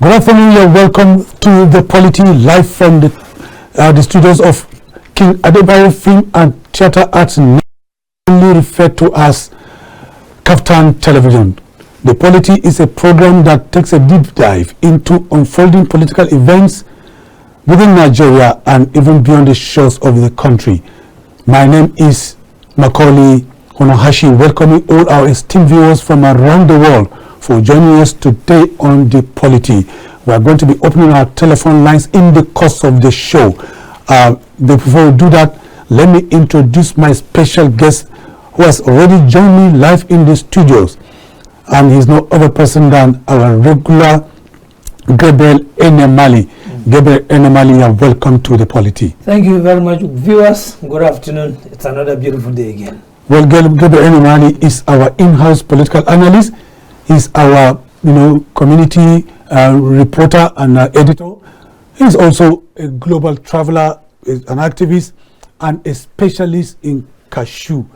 Good afternoon, you're welcome to the Polity live from the studios of King Adebayo Film and Theatre Arts, normally referred to as KAFTAN Television. The Polity is a program that takes a deep dive into unfolding political events within Nigeria and even beyond the shores of the country. My name is Macaulay Onohashi, welcoming all our esteemed viewers from around the world for joining us today on the Polity. We are going to be opening our telephone lines in the course of the show. Before we do that, let me introduce my special guest who has already joined me live in the studios. And he's no other person than our regular Gabriel Enemali. Gabriel Enemali, you're welcome to the Polity. Thank you very much, viewers. Good afternoon. It's another beautiful day again. Well, Gabriel Enemali is our in-house political analyst. He's our, community reporter and editor. He's also a global traveler, an activist, and a specialist in cashew.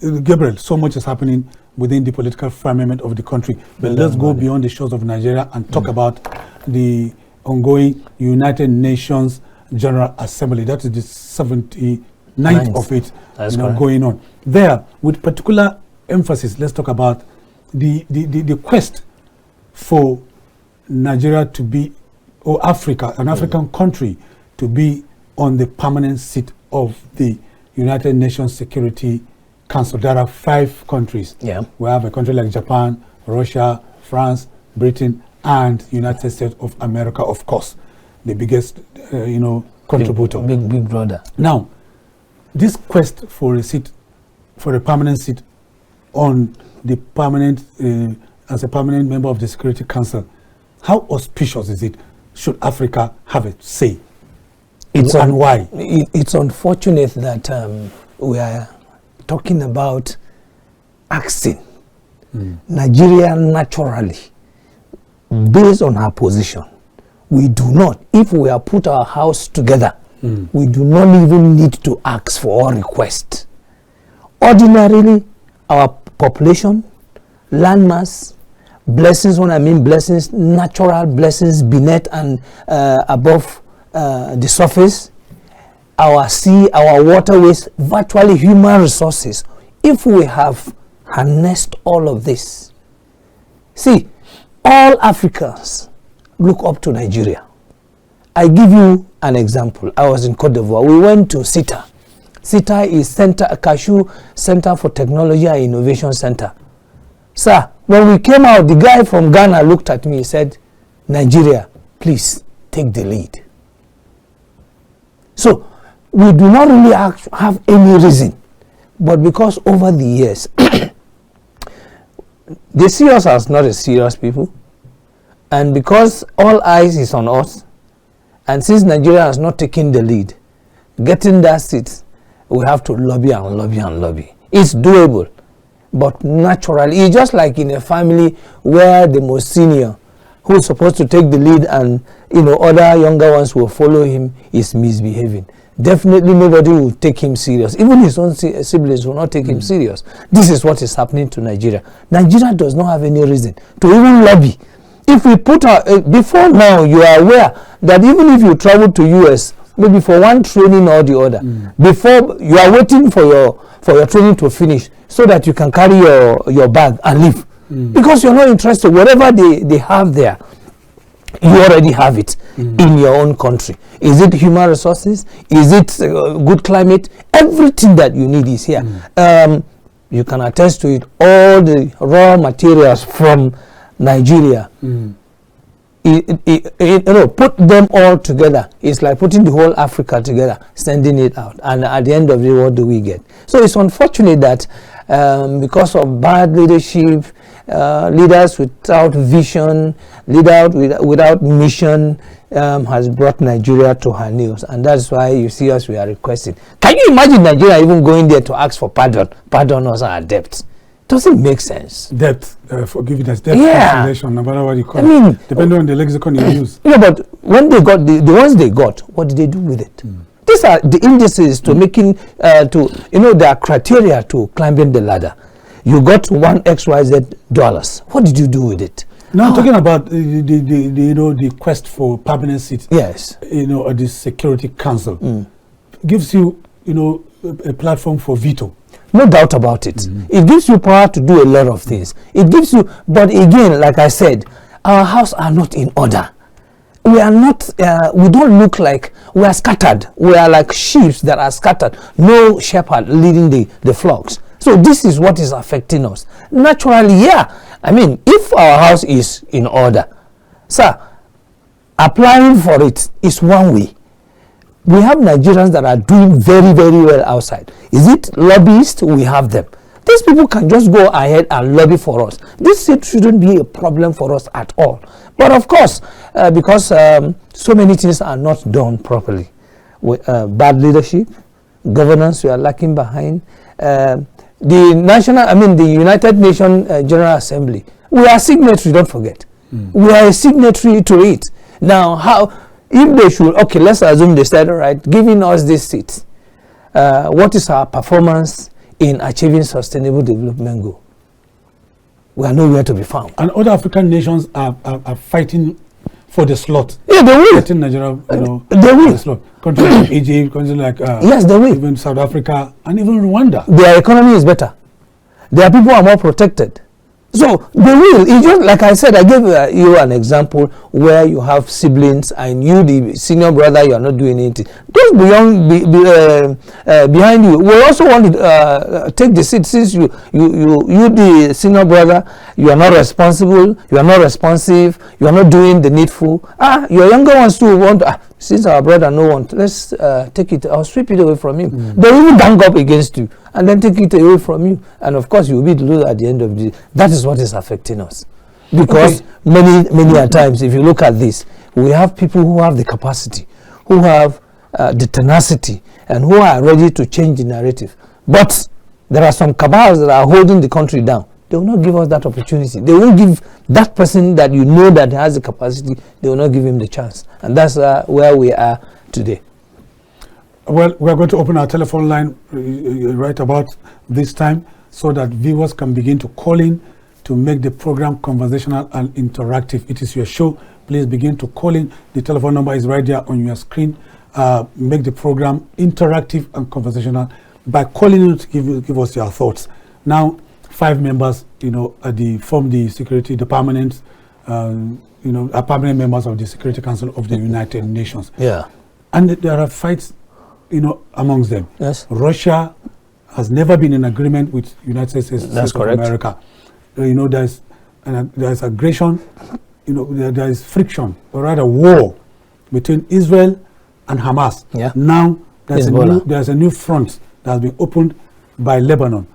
Gabriel, so much is happening within the political firmament of the country. But let's go beyond the shores of Nigeria and talk about the ongoing United Nations General Assembly. That is the 79th of it going on. There, with particular emphasis, let's talk about the quest for Nigeria to be, or Africa, an African country, to be on the permanent seat of the United Nations Security Council. There are 5 countries. Yeah. We have a country like Japan, Russia, France, Britain, and United States of America, of course, the biggest, contributor. Big brother. Now, this quest for a seat, for a permanent seat on the permanent, as a permanent member of the Security Council, how auspicious is it? Should Africa have a say? And why? It's unfortunate that we are talking about asking Nigeria naturally, based on her position. We do not, if we are put our house together, we do not even need to ask for our request. Ordinarily, our population, landmass, blessings, when I mean blessings, natural blessings beneath and above the surface, our sea, our waterways, virtually human resources. If we have harnessed all of this, see, all Africans look up to Nigeria. I give you an example. I was in Cote d'Ivoire. We went to CITA. CITA is Cashew Center for Technology and Innovation Center. Sir, when we came out, the guy from Ghana looked at me and said, Nigeria, please take the lead. So, we do not really have any reason, but because over the years, they see us as not a serious people, and because all eyes is on us, and since Nigeria has not taken the lead, getting that seat, we have to lobby and lobby and lobby. It's doable, but naturally, it's just like in a family where the most senior, who is supposed to take the lead, and other younger ones will follow him, is misbehaving. Definitely nobody will take him serious. Even his own siblings will not take him serious. This is what is happening to Nigeria. Nigeria does not have any reason to even lobby. If we put our, before now, you are aware that even if you travel to US, maybe for one training or the other, before you are waiting for your training to finish so that you can carry your bag and leave. Because you're not interested. Whatever they have there, you already have it in your own country. Is it human resources? Is it good climate? Everything that you need is here. You can attest to it. All the raw materials from Nigeria, put them all together. It's like putting the whole Africa together, sending it out. And at the end of the day, what do we get? So it's unfortunate that because of bad leadership, leaders without vision, leaders without mission, has brought Nigeria to her knees. And that's why you see us, we are requesting. Can you imagine Nigeria even going there to ask for pardon? Pardon us our debts. Doesn't make sense. Debt, forgiveness, debt cancellation, no matter what you call it. Depending on the lexicon you use. But when they got the ones they got, what did they do with it? These are the indices to making, there are criteria to climbing the ladder. You got $1 XYZ. What did you do with it? Now talking about the quest for permanent seats. Yes. At the Security Council gives you a platform for veto. No doubt about it. It gives you power to do a lot of things. It gives you, but again, like I said, our house are not in order. We are not, we don't look like, we are scattered. We are like sheep that are scattered. No shepherd leading the flocks. So this is what is affecting us. Naturally, yeah. I mean, if our house is in order, sir, applying for it is one way. We have Nigerians that are doing very, very well outside. Is it lobbyists? We have them. These people can just go ahead and lobby for us. This shouldn't be a problem for us at all. But of course, because so many things are not done properly. Bad leadership, governance, we are lacking behind. The United Nations General Assembly, we are signatory, don't forget. We are a signatory to it. Now, how, if they should, okay, let's assume they said, all right, giving us this seat, what is our performance in achieving sustainable development goal? We are nowhere to be found. And other African nations are fighting for the slot. Yeah, they will. Fighting Nigeria, they will. The slot. Countries like Egypt, countries like yes, they will. Even South Africa and even Rwanda. Their economy is better. Their people are more protected. So they will. It's just like I said, I gave you an example where you have siblings and you, the senior brother, you are not doing anything. Those behind you will also want to take the seat, since you the senior brother, you are not responsible, you are not responsive, you are not doing the needful. Your younger ones too want to, since our brother no want, let's take it, I'll sweep it away from him. They will gang up against you and then take it away from you. And of course, you will be the loser at the end of the day. That is what is affecting us. Because many a times, if you look at this, we have people who have the capacity, who have the tenacity, and who are ready to change the narrative. But there are some cabals that are holding the country down. They will not give us that opportunity. They won't give that person that you know that has the capacity, they will not give him the chance. And that's where we are today. Well, we're going to open our telephone line right about this time so that viewers can begin to call in to make the program conversational and interactive. It is your show. Please begin to call in. The telephone number is right there on your screen. Make the program interactive and conversational by calling in to give us your thoughts. Now, 5 members, form the security, the permanent, are permanent members of the Security Council of the United Nations. Yeah. And there are fights, amongst them. Yes. Russia has never been in agreement with United States of America. There's aggression, there is friction, or rather war between Israel and Hamas. Yeah. Now there's a new front that has been opened by Lebanon.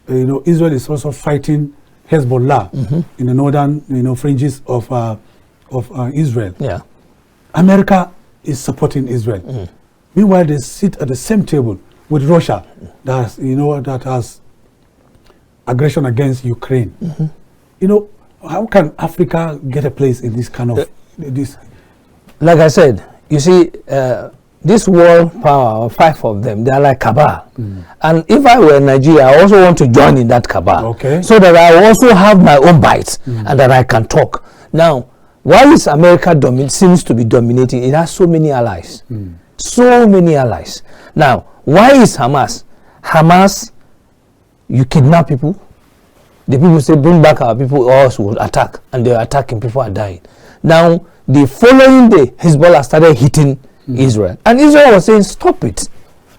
Israel is also fighting Hezbollah in the northern, fringes of Israel. Yeah. America is supporting Israel. Meanwhile, they sit at the same table with Russia that has aggression against Ukraine. How can Africa get a place in this kind of this? Like I said, you see, this world power, 5 of them, they are like cabal. And if I were in Nigeria, I also want to join in that cabal. Okay. So that I also have my own bites and that I can talk. Now, why is America seems to be dominating? It has so many allies. So many allies. Now, why is Hamas? Hamas, you kidnap people. The people say, bring back our people, or else we'll attack. And they're attacking, people are dying. Now, the following day, Hezbollah started hitting Israel. And Israel was saying, stop it.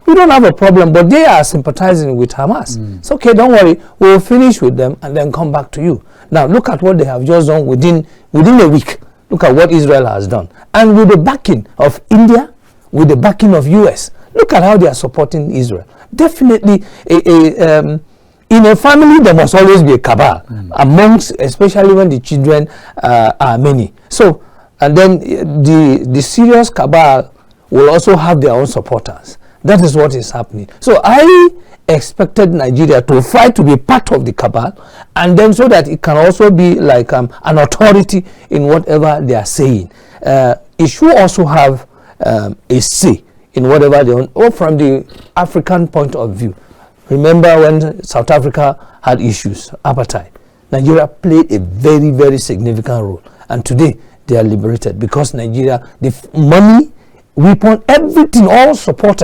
We don't have a problem, but they are sympathizing with Hamas. It's okay, don't worry. We'll finish with them and then come back to you. Now, look at what they have just done within a week. Look at what Israel has done. And with the backing of India, with the backing of US, look at how they are supporting Israel. Definitely, in a family, there must always be a cabal amongst, especially when the children are many. So, and then the serious cabal will also have their own supporters. That is what is happening. So I expected Nigeria to fight to be part of the cabal, and then so that it can also be like an authority in whatever they are saying. It should also have a say in whatever they want, or from the African point of view. Remember when South Africa had issues, apartheid. Nigeria played a very, very significant role. And today, they are liberated because Nigeria, the money, weapon, everything, all support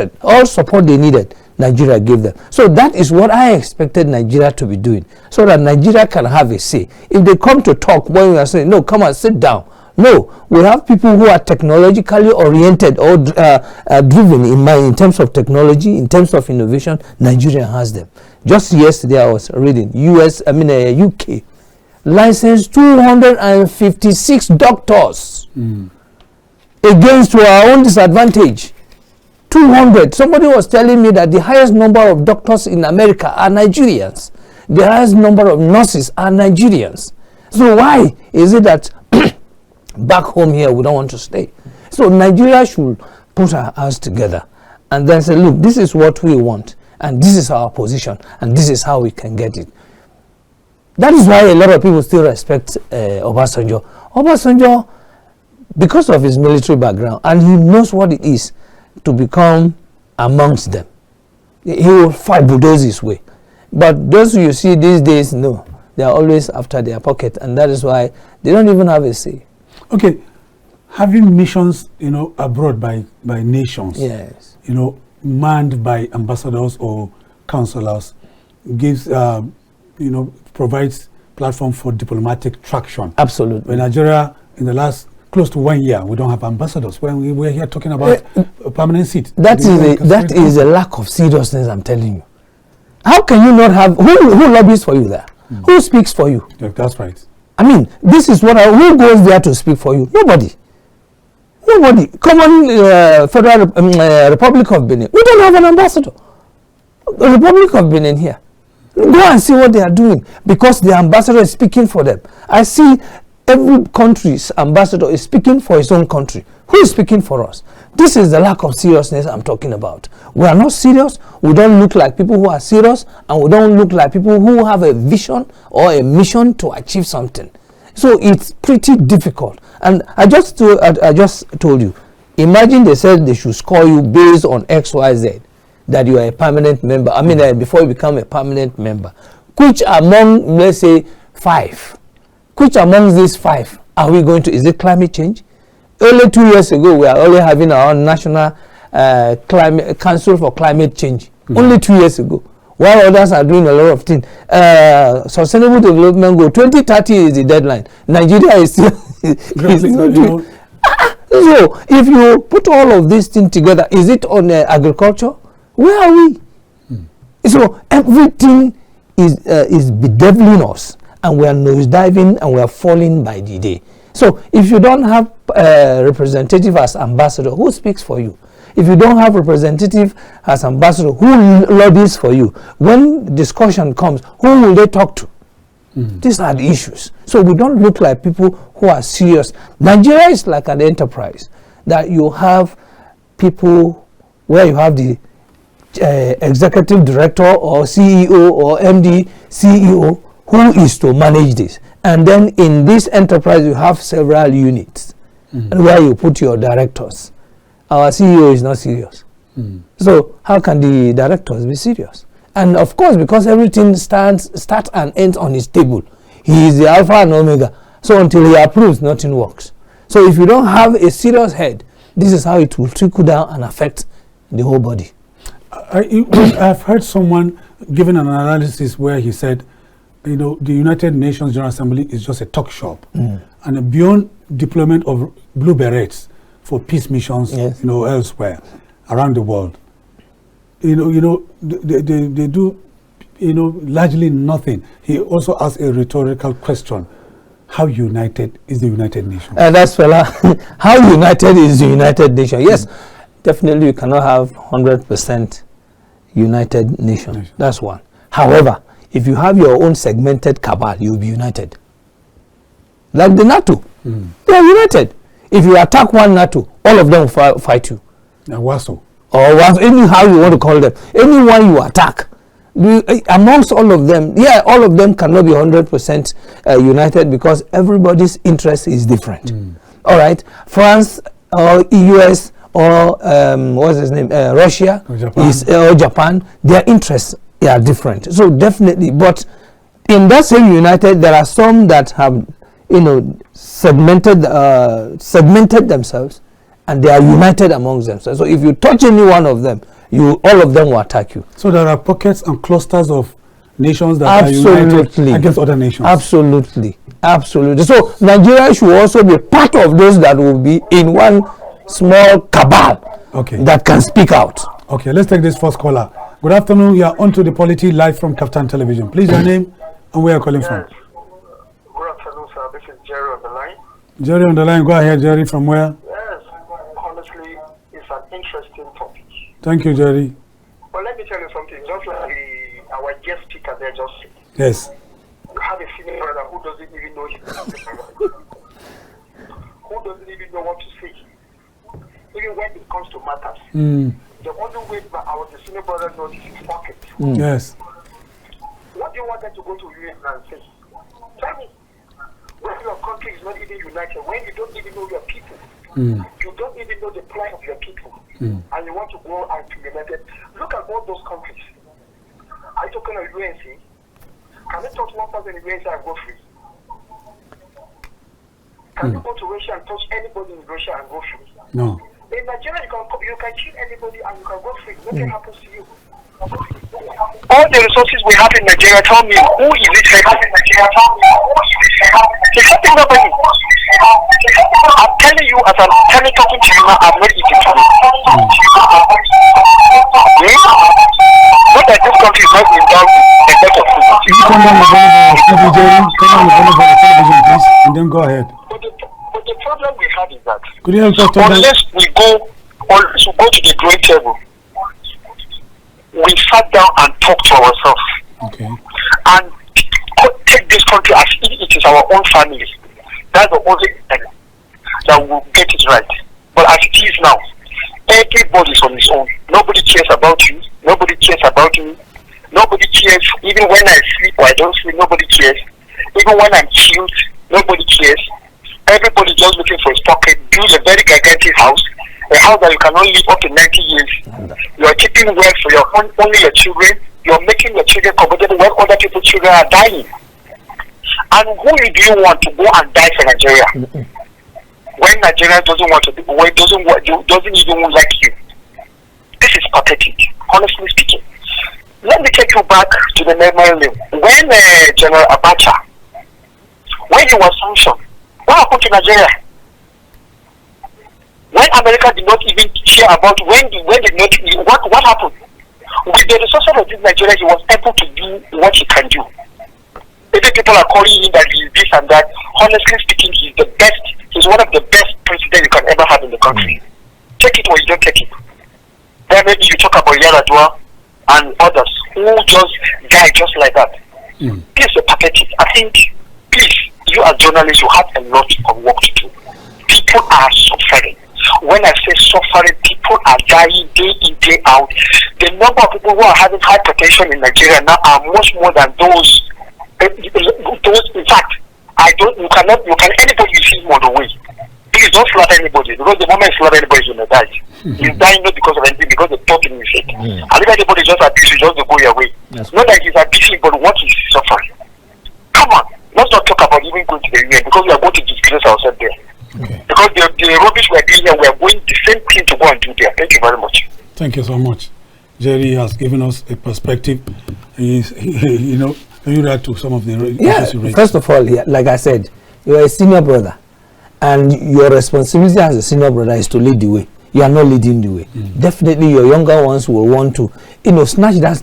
they needed, Nigeria gave them. So that is what I expected Nigeria to be doing, so that Nigeria can have a say. If they come to talk when we are saying, no, come and sit down. No, we have people who are technologically oriented or driven in terms of technology, in terms of innovation. Nigeria has them. Just yesterday I was reading, UK licensed 256 doctors against our own disadvantage. 200. Somebody was telling me that the highest number of doctors in America are Nigerians. The highest number of nurses are Nigerians. So why is it that back home here we don't want to stay? So Nigeria should put our hands together and then say, look, this is what we want, and this is our position, and this is how we can get it. That is why a lot of people still respect Obasanjo. Obasanjo, because of his military background, and he knows what it is to become amongst them. He will fight, bulldoze his way. But those you see these days, no, they are always after their pocket, and that is why they don't even have a say. Okay, having missions, abroad by nations, yes, manned by ambassadors or consulars, gives, provides platform for diplomatic traction. Absolutely. When Nigeria, in the last close to 1 year, we don't have ambassadors. When we were here talking about a permanent seat. That is a lack of seriousness, I'm telling you. How can you not have, who lobbies for you there? Who speaks for you? Yeah, that's right. I mean, this is what, who goes there to speak for you? Nobody. Nobody. Common Federal Republic of Benin. We don't have an ambassador. The Republic of Benin here. Go and see what they are doing, because the ambassador is speaking for them. I see every country's ambassador is speaking for his own country. Who is speaking for us? This is the lack of seriousness I'm talking about. We are not serious. We don't look like people who are serious, and we don't look like people who have a vision or a mission to achieve something. So it's pretty difficult. And I just told you, imagine they said they should score you based on XYZ, that you are a permanent member. I mean, before you become a permanent member. Which among, let's say, 5? Which among these 5 are we going to? Is it climate change? Only 2 years ago, we are only having our own National Council for Climate Change. Only 2 years ago. While others are doing a lot of things. Sustainable Development Goal, 2030 is the deadline. Nigeria is still... So, if you put all of these things together, is it on agriculture? Where are we? So, everything is bedeviling us, and we are nosediving, and we are falling by the day. So if you don't have a representative as ambassador, who speaks for you? If you don't have representative as ambassador, who lobbies for you? When discussion comes, who will they talk to? These are the issues. So we don't look like people who are serious. Nigeria is like an enterprise, that you have people where you have the executive director or CEO or MD, CEO, who is to manage this. And then in this enterprise, you have several units where you put your directors. Our CEO is not serious. So how can the directors be serious? And of course, because everything starts and ends on his table, he is the alpha and omega. So until he approves, nothing works. So if you don't have a serious head, this is how it will trickle down and affect the whole body. I've heard someone giving an analysis where he said, the United Nations General Assembly is just a talk shop, and beyond deployment of blue berets for peace missions, elsewhere around the world, they do, largely nothing. He also asked a rhetorical question: how united is the United Nations? That's fella. How united is the United Nations? Yes, definitely you cannot have 100% United Nation. That's one. However, if you have your own segmented cabal, you'll be united. Like the NATO. They are united. If you attack one NATO, all of them will fight you. Waso. Or anyhow you want to call them. Anyone you attack, amongst all of them, all of them cannot be 100% united, because everybody's interest is different. All right? France or US or what's his name? Russia or Japan. Or Japan, their interests are different. So definitely, but in that same united, there are some that have, you know, segmented themselves, and they are united amongst themselves. So if you touch any one of them, all of them will attack you. So there are pockets and clusters of nations that are united against other nations. Absolutely. So Nigeria should also be part of those that will be in one small cabal that can speak out. Okay, let's take this first caller. Good afternoon. You are on to the Polity live from KAFTAN Television. Please, your name and where you are calling from. Good afternoon, sir. This is Jerry on the line. Jerry on the line. Go ahead, Jerry. From where? Yes, honestly, it's an interesting topic. Thank you, Jerry. But let me tell you something. Just like our guest speaker there just said. Yes. You have a senior brother who doesn't even know his who doesn't even know what to say. Even when it comes to matters. The only way that the senior brother knows is his pocket. Yes. What do you want them to go to UN and say? Tell me. When your country is not even united, when you don't even know your people, you don't even know the plight of your people, and you want to go and be united. Look at all those countries. I talking of UNC. Can you touch one person in UNC and go free? Can you go to Russia and touch anybody in Russia and go free? No. In Nigeria, you can kill anybody and you can go free. Nothing happens to you. All the resources we have in Nigeria, tell me, who is it helping? It's helping nobody. I'm telling you, as I'm talking to you now, I'm not eating today. Not that this country is not endowed with a lot of food. If you come down the television, please, and then go ahead. But the problem we have is that could you help us unless we go to the drawing table, we sat down and talked to ourselves. Okay. And take this country as if it is our own family. That's the only thing that will get it right. But as it is now, everybody's on his own. Nobody cares about you. Nobody cares about me. Nobody cares. Even when I sleep or I don't sleep, nobody cares. Even when I'm chilled, nobody cares. Everybody just looking for his pocket, build a very gigantic house, a house that you cannot live up to 90 years. You are keeping well for only your children. You are making your children comfortable when other people's children are dying. And who do you want to go and die for Nigeria? When Nigeria doesn't want to, doesn't even like you. This is pathetic, honestly speaking. Let me take you back to the memory lane. When General Abacha, when he was sanctioned, what happened to Nigeria? When America did not even care about what happened? With the resources of this Nigeria, he was able to do what he can do. Maybe people are calling him that he is this and that. Honestly speaking, he's the best. He's one of the best presidents you can ever have in the country. Take it or you don't take it. Then maybe you talk about Yaradua and others who just die just like that. This is pathetic. I think, please, you as journalists, you have a lot of work to do. People are suffering. When I say suffering, people are dying day in, day out. The number of people who are having hypertension in Nigeria now are much more than those. In fact, anybody you see him on the way. Please don't slaughter anybody, because the moment you slaughter anybody, he's gonna die. He's dying not because of anything, because the thought in his head. And if anybody just abuse you, just go your way. Not that he's abusing, but what he's suffering. Come on, let's not talk about even going to the UN, because we are going to disgrace ourselves there. Because the rubbish we are doing here, we are going the same thing to go and do there. Thank you very much. Thank you so much. Jerry has given us a perspective. You react to some of the issues you raised. First of all, like I said, you are a senior brother, and your responsibility as a senior brother is to lead the way. You are not leading the way. Definitely, your younger ones will want to, snatch that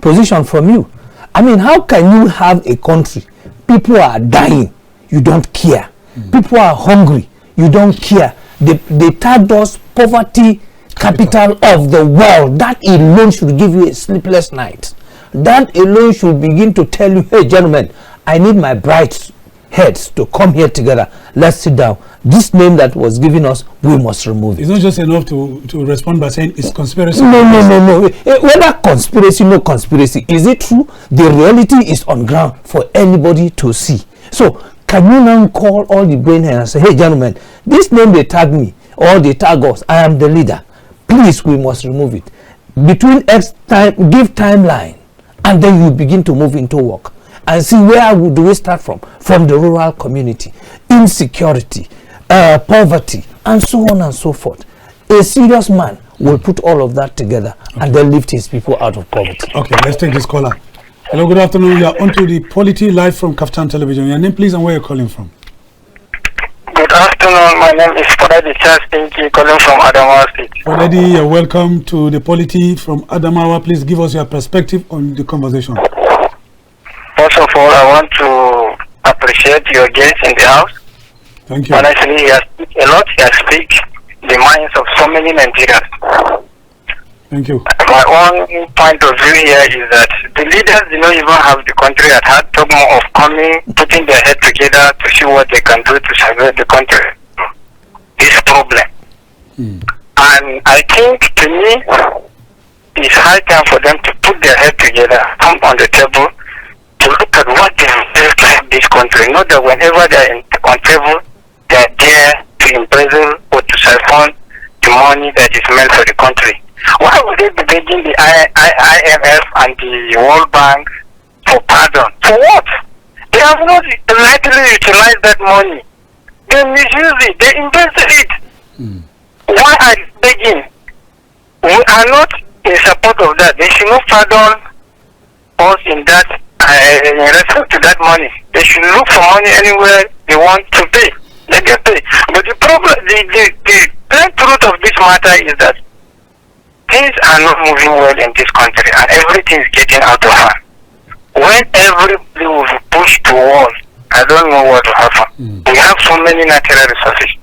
position from you. I mean, how can you have a country? People are dying, you don't care. People are hungry, you don't care. They tagged us poverty capital of the world. That alone should give you a sleepless night. That alone should begin to tell you, hey, gentlemen, I need my bright heads to come here together. Let's sit down. This name that was given us, we must remove it. It's not just enough to respond by saying it's conspiracy. No. Whether conspiracy, no conspiracy, is it true? The reality is on ground for anybody to see. So, can you now call all the brainheads and say, hey, gentlemen, this name they tag me, or they tag us, I am the leader. Please, we must remove it. Between X time, give timeline, And then you begin to move into work and see where do we start from the rural community, insecurity, poverty, and so on and so forth. A serious man will put all of that together and then lift his people out of poverty. Okay, let's take this caller. Hello, good afternoon. You are on to the Polity live from KAFTAN television. Your name, please, and where you're calling from. Good afternoon. My name is Polity calling from Adamawa State. Polity, you're welcome to the Polity from Adamawa. Please give us your perspective on the conversation. First of all, I want to appreciate your guest in the house. Thank you. Honestly, he has speak a lot. He has speak the minds of so many Nigerians. Thank you. My own point of view here is that the leaders do not even have the country at heart, talk more of coming, putting their head together to see what they can do to survive the country. This problem. And I think, to me, it's high time for them to put their head together, come on the table, to look at what they have to help this country. Not that whenever they are on table, they are there to embezzle or to siphon the money that is meant for the country. Why would they be begging the IMF and the World Bank for pardon? For what? They have not rightly utilized that money. They misuse it. They invested it. Why are they begging? We are not in support of that. They should not pardon us in that, in respect to that money. They should look for money anywhere they want to pay. Let them pay. But the problem, the plain truth of this matter is that things are not moving well in this country and everything is getting out of hand. When everybody will be pushed to wall, I don't know what will happen. We have so many natural resources.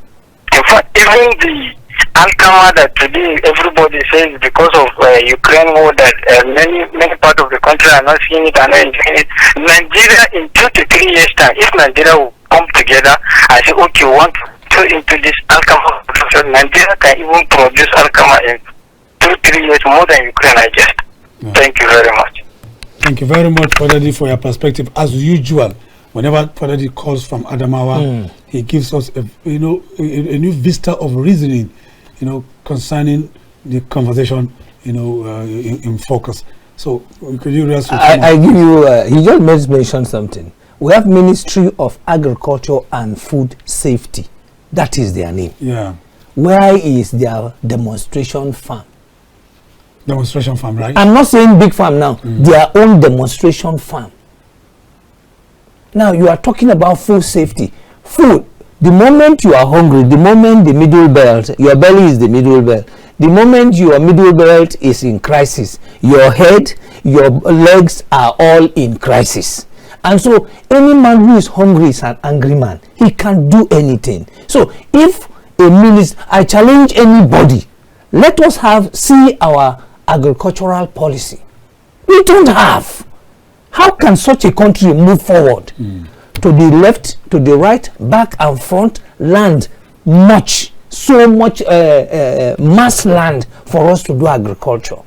In fact, even the Alkama that today everybody says because of Ukraine war that many parts of the country are not seeing it and not enjoying it. Nigeria in 2 to 3 years time, if Nigeria will come together and say, okay, we want to into this Alkama, Nigeria can even produce Alkama in 2-3 years more than Ukraine, I guess. Yeah. Thank you very much. Thank you very much, Polity, for your perspective. As usual, whenever Polity calls from Adamawa, he gives us a new vista of reasoning, concerning the conversation, in focus. So, could you react to I give you, he just mentioned something. We have Ministry of Agriculture and Food Safety. That is their name. Yeah. Where is their demonstration farm? Demonstration farm, right? I'm not saying big farm now. Their own demonstration farm. Now you are talking about food safety. Food. The moment you are hungry, the moment the middle belt, your belly is the middle belt. The moment your middle belt is in crisis, your head, your legs are all in crisis. And so any man who is hungry is an angry man. He can't do anything. So if a minister, I challenge anybody, let us see our agricultural policy. We don't have. How can such a country move forward? To the left, to the right, back and front, land so much mass land for us to do agriculture.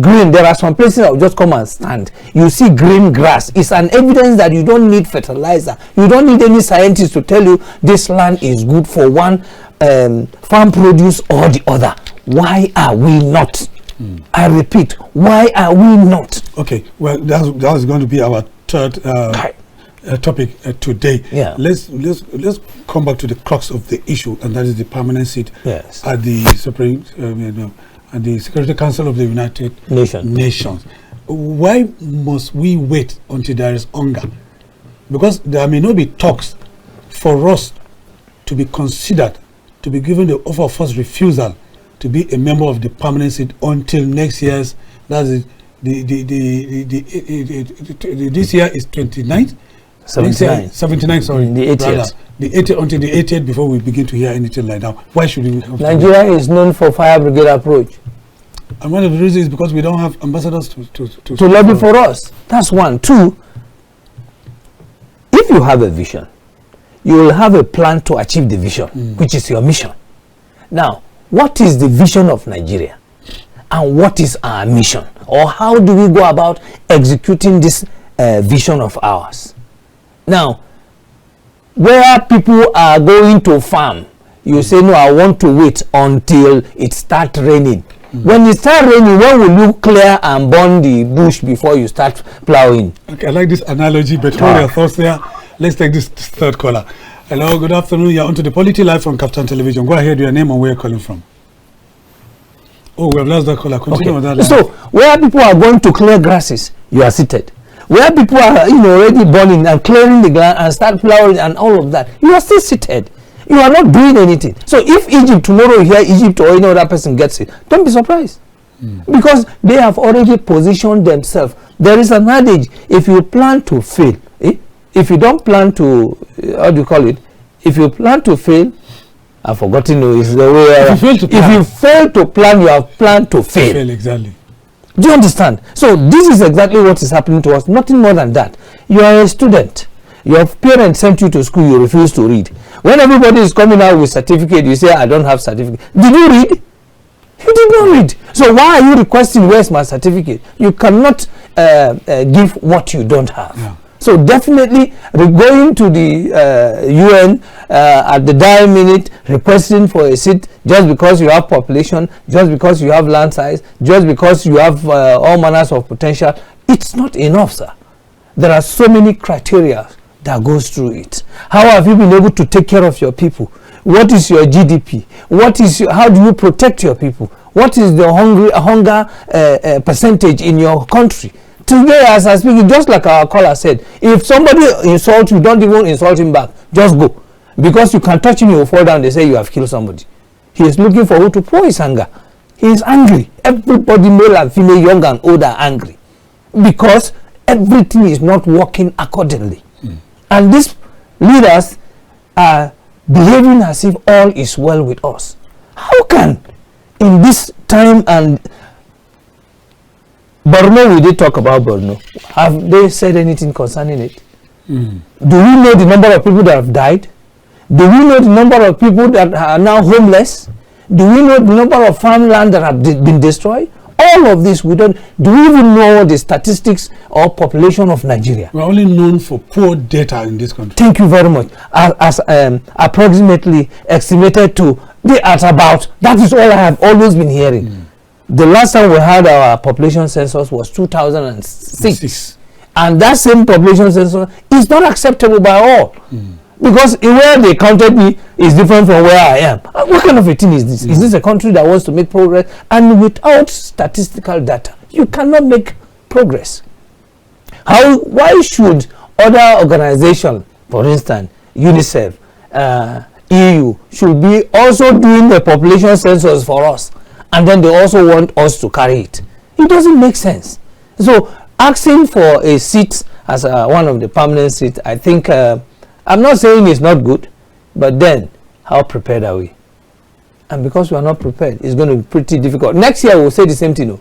Green, there are some places that will just come and stand. You see green grass. It's an evidence that you don't need fertilizer. You don't need any scientist to tell you this land is good for one farm produce or the other. Why are we not? I repeat, why are we not? Okay, well, that is going to be our third topic today. Yeah. Let's come back to the crux of the issue, and that is the permanent seat at the Supreme and the Security Council of the United Nations. Why must we wait until there is hunger? Because there may not be talks for us to be considered, to be given the offer of first refusal to be a member of the permanent seat until next year's, that is this year is 29th? 79, sorry. The 80th. The 80th, until the 80th before we begin to hear anything like that. Why should we have Nigeria is known for fire brigade approach. And one of the reasons is because we don't have ambassadors to lobby for us. That's one. Two, if you have a vision, you will have a plan to achieve the vision, which is your mission. Now, what is the vision of Nigeria? And what is our mission? Or how do we go about executing this vision of ours? Now, where people are going to farm, you say, no, I want to wait until it starts raining. When it starts raining, when will you clear and burn the bush before you start plowing? Okay, I like this analogy, but hold your thoughts there. Let's take this third caller. Hello, good afternoon. You're on to the Polity live from KAFTAN Television. Go ahead, your name and where you're calling from. Oh, we have lost that caller. Continue with that line. So, where people are going to clear grasses, you are seated. Where people are already burning and clearing the ground and start plowing and all of that, you are still seated. You are not doing anything. So if Egypt tomorrow, you hear Egypt or any other person gets it, don't be surprised. Because they have already positioned themselves. There is an adage, if you plan to fail, if you don't plan to, how do you call it? If you plan to fail, I've forgotten is the way. If you fail to plan, you have planned to fail. Exactly. Do you understand? So this is exactly what is happening to us. Nothing more than that. You are a student. Your parents sent you to school. You refuse to read. When everybody is coming out with certificate, you say, I don't have certificate. Did you read? You did not read. So why are you requesting, where's my certificate? You cannot give what you don't have. Yeah. So definitely going to the UN at the dying minute, requesting for a seat just because you have population, just because you have land size, just because you have all manners of potential, it's not enough, sir. There are so many criteria that goes through it. How have you been able to take care of your people? What is your GDP? What is how do you protect your people? What is the hunger percentage in your country? Today, as I speak, just like our caller said, if somebody insults you, don't even insult him back. Just go. Because you can touch him, he will fall down. They say you have killed somebody. He is looking for who to pour his anger. He is angry. Everybody, male and female, young and old, are angry. Because everything is not working accordingly. And these leaders are behaving as if all is well with us. How can, in this time and Borno, we did talk about Borno. Have they said anything concerning it? Do we know the number of people that have died? Do we know the number of people that are now homeless? Do we know the number of farmland that have been destroyed? All of this, we don't. Do we even know the statistics or population of Nigeria? We're only known for poor data in this country. Thank you very much. As approximately estimated to be at about, that is all I have always been hearing. The last time we had our population census was 2006. And that same population census is not acceptable by all. Because where they counted me is different from where I am. What kind of a thing is this? Is this a country that wants to make progress? And without statistical data, you cannot make progress. Why should other organizations, for instance, UNICEF, EU, should be also doing the population census for us? And then they also want us to carry it. It doesn't make sense. So asking for a seat as one of the permanent seats, I think, I'm not saying it's not good, but then how prepared are we? And because we are not prepared, it's going to be pretty difficult. Next year we'll say the same thing.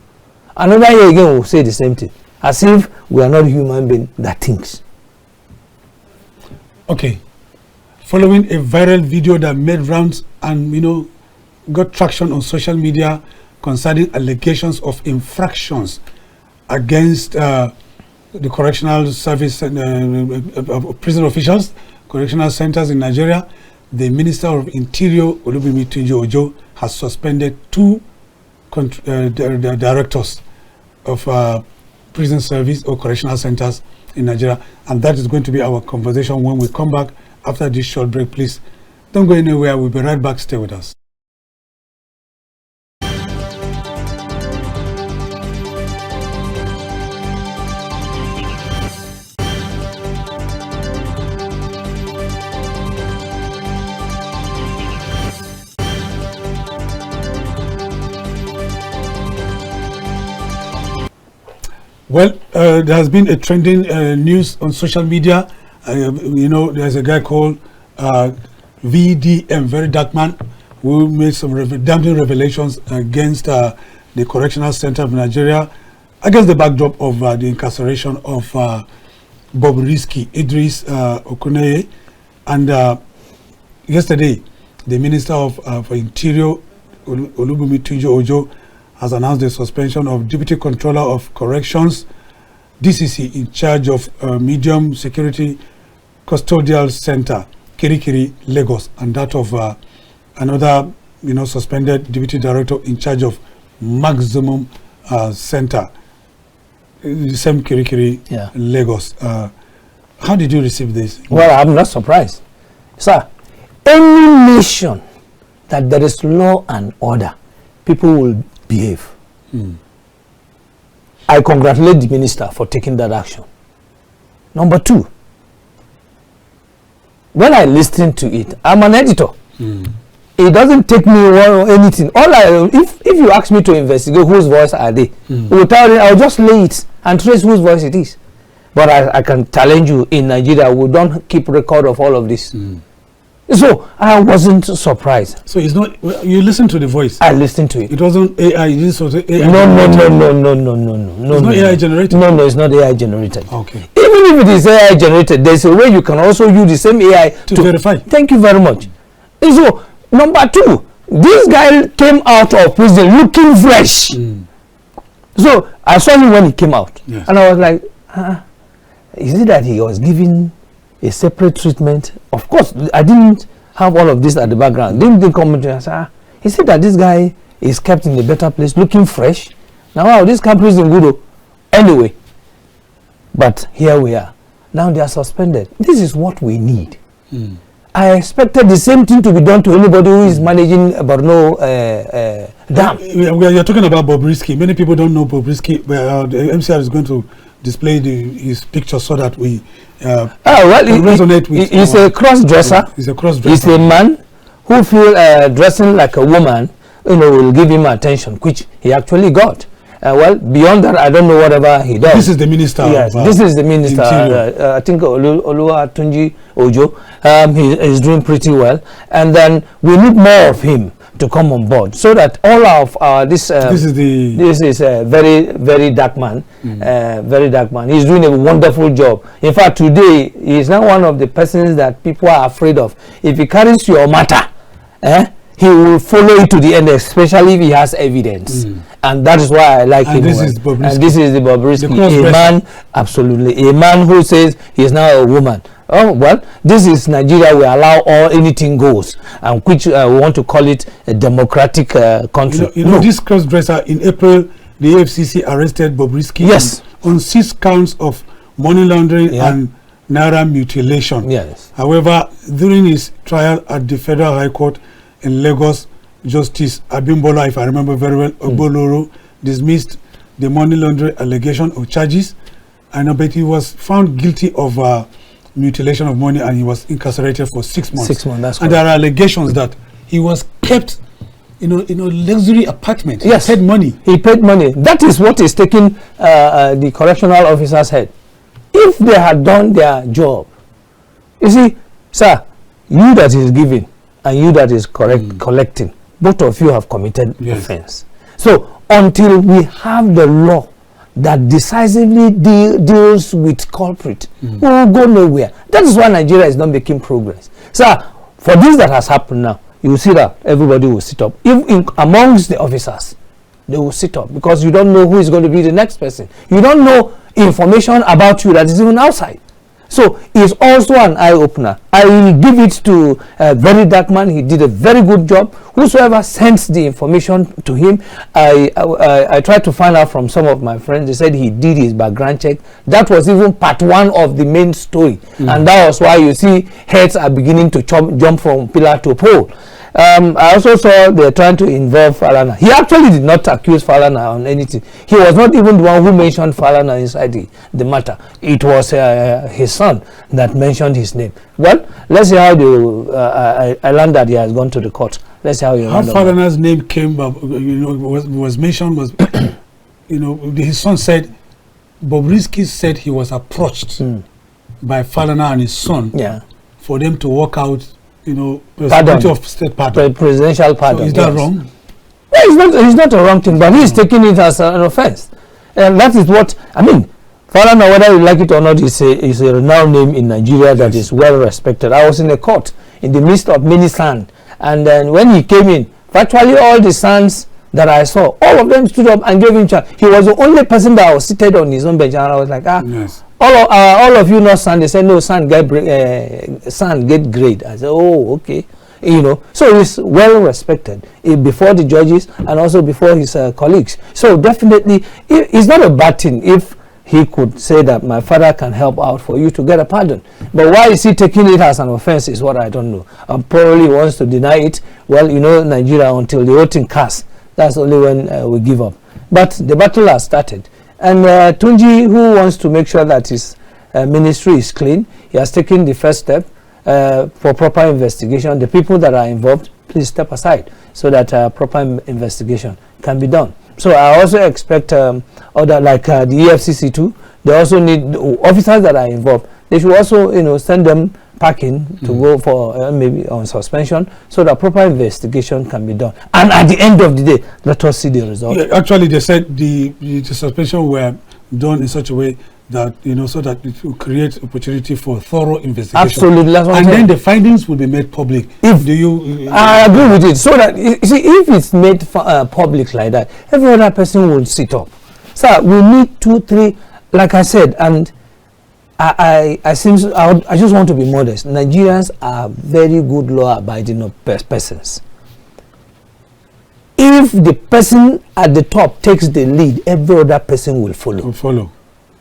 Another year again we'll say the same thing. As if we are not human beings that thinks. Okay. Following a viral video that made rounds and got traction on social media concerning allegations of infractions against the correctional service prison officials, correctional centers in Nigeria, the Minister of Interior, Olubimi Tunji-Ojo, has suspended two directors of prison service or correctional centers in Nigeria. And that is going to be our conversation when we come back after this short break. Please don't go anywhere. We'll be right back. Stay with us. Well, there has been a trending news on social media. There's a guy called VDM, very dark man, who made some damning revelations against the Correctional Center of Nigeria, against the backdrop of the incarceration of Bobrisky, Idris Okuneye. And yesterday, the Minister of Interior, Olubimi Tunji-Ojo, has announced the suspension of Deputy Controller of Corrections, DCC, in charge of Medium Security Custodial Center, Kirikiri, Lagos, and that of another, suspended Deputy Director in charge of Maximum Center, the same Kirikiri, Lagos. How did you receive this? Well, I'm not surprised. Sir, any nation that there is law and order, people will behave. I congratulate the minister for taking that action. Number two, when I listen to it, I'm an editor. It doesn't take me or anything. If you ask me to investigate whose voice are they, I'll just lay it and trace whose voice it is. But I can challenge you, in Nigeria, we don't keep record of all of this. So I wasn't surprised. So it's not, you listened to the voice? I listened to it. It wasn't AI, this was AI No. It's not AI generated? No, it's not AI generated. Okay. Even if it is AI generated, there's a way you can also use the same AI to verify. Thank you very much. And so, number two, this guy came out of prison looking fresh. So I saw him when he came out. Yes. And I was like, is it that he was given a separate treatment? Of course, I didn't have all of this at the background. Didn't come to me and say, he said that this guy is kept in a better place, looking fresh. Now, wow, this camp is in good. Anyway, but here we are. Now they are suspended. This is what we need. I expected the same thing to be done to anybody who is managing Borno dam. You're talking about Bobrisky. Many people don't know Bobrisky. The MCR is going to display his picture so that we resonate with. He's a cross-dresser. He's a cross-dresser. He's a man who feels dressing like a woman, will give him attention, which he actually got. Well, beyond that, I don't know whatever he does. This is the minister. Yes, this is the minister. I think Oluwatunji Ojo. He's doing pretty well, and then we need more of him to come on board, so that all of this is a very, very dark man. Very dark man. He's doing a wonderful job. In fact, today he is now one of the persons that people are afraid of. If he carries your matter, he will follow it to the end, especially if he has evidence. And that is why I like him. This is Bobrisky. And this is the Bobrisky, a man, absolutely, a man who says he is now a woman. Oh, well, this is Nigeria. We allow anything goes, and which we want to call it a democratic country. This cross-dresser, in April, the EFCC arrested Bobrisky on 6 counts of money laundering and naira mutilation. However, during his trial at the Federal High Court in Lagos, Justice Abimbola, if I remember very well, Oboloro, dismissed the money laundering allegation of charges, but he was found guilty of mutilation of money, and he was incarcerated for 6 months. 6 months, that's correct. And there are allegations that he was kept in a luxury apartment. Yes, he paid money. He paid money. That is what is taking the correctional officer's head. If they had done their job, you see, sir, you that is giving and you that is collecting, both of you have committed offense. So until we have the law that decisively deals with culprit, we will go nowhere. That is why Nigeria is not making progress. Sir, for this that has happened now, you will see that everybody will sit up. If amongst the officers, they will sit up, because you don't know who is going to be the next person. You don't know information about you that is even outside. So it's also an eye-opener. I will give it to a very dark man. He did a very good job. Whosoever sends the information to him, I tried to find out from some of my friends. They said he did his background check. That was even part 1 of the main story. And that was why you see heads are beginning to jump from pillar to pole. I also saw they're trying to involve Falana. He actually did not accuse Falana on anything. He was not even the one who mentioned Falana inside the matter. It was his son that mentioned his name. Well, let's see how I learned that he has gone to the court. Let's see how you. How Falana's name came up, was mentioned was, his son said, Bobrisky said he was approached by Falana and his son for them to work out. Pardon. Of state pardon. Presidential pardon. So is that wrong? No, it's not a wrong thing, but he's taking it as an offense. And that is what, I mean, Falana, whether you like it or not, is a renowned name in Nigeria that is well respected. I was in a court in the midst of many sons, and then when he came in, virtually all the sons that I saw, all of them stood up and gave him charge. He was the only person that was seated on his own bench, and I was like, all of you not son. They said, no, son get grade. I said, oh, okay. you know. So he's well respected before the judges and also before his colleagues. So definitely, it's not a bad thing if he could say that my father can help out for you to get a pardon. But why is he taking it as an offense is what I don't know. Probably wants to deny it. Well, you know, Nigeria, until the voting casts, that's only when we give up. But the battle has started. And Tunji, who wants to make sure that his ministry is clean, he has taken the first step for proper investigation. The people that are involved, please step aside so that proper investigation can be done. So I also expect other like the EFCC too. They also need officers that are involved. They should also, you know, send them packing to go for maybe on suspension, so that proper investigation can be done. And at the end of the day, let us see the result. Yeah, actually, they said the suspension were done in such a way that, you know, so that it will create opportunity for thorough investigation. Absolutely, that's what and then the findings will be made public. If do you? I agree with it. So that you see, if it's made public like that, every other person will sit up. So we need 2, 3, like I said, and I just want to be modest. Nigerians are very good law-abiding persons. If the person at the top takes the lead, every other person will follow.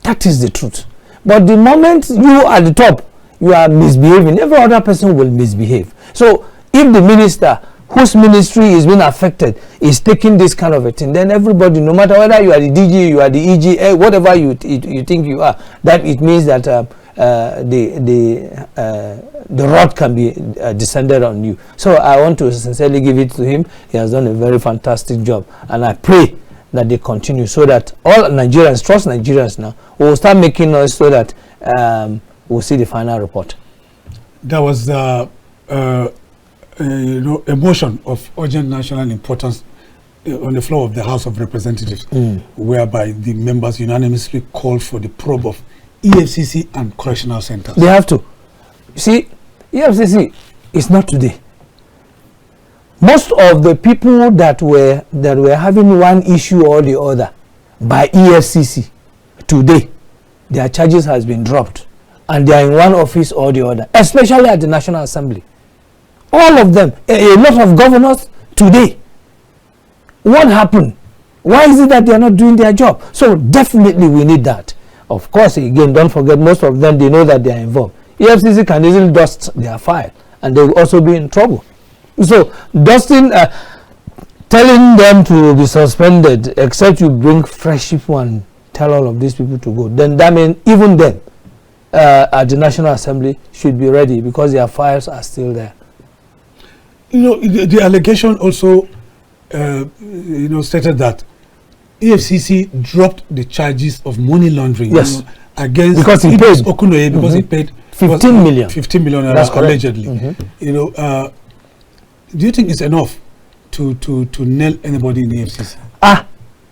That is the truth. But the moment you at the top, you are misbehaving, every other person will misbehave. So if the minister whose ministry is being affected is taking this kind of a thing, then everybody, no matter whether you are the DG, you are the EG, whatever you think you are, that it means that the rod can be descended on you. So I want to sincerely give it to him. He has done a very fantastic job, and I pray that they continue so that all Nigerians, trust Nigerians now, will start making noise so that we'll see the final report. There was you know, a motion of urgent national importance on the floor of the House of Representatives, whereby the members unanimously called for the probe of EFCC and correctional centers. They have to. You see, EFCC is not today. Most of the people that were having one issue or the other by EFCC today, their charges has been dropped, and they are in one office or the other, especially at the National Assembly. All of them, a lot of governors today. What happened? Why is it that they are not doing their job? So definitely we need that. Of course, again, don't forget, most of them, they know that they are involved. EFCC can easily dust their file, and they will also be in trouble. So dusting, telling them to be suspended, except you bring fresh people and tell all of these people to go, then that means even then, at the National Assembly should be ready, because their files are still there. You know, the allegation also, you know, stated that EFCC dropped the charges of money laundering, yes, you know, against because he paid Okunoye, because he paid 15 million. 15 million allegedly. You know, do you think it's enough to nail anybody in the EFCC?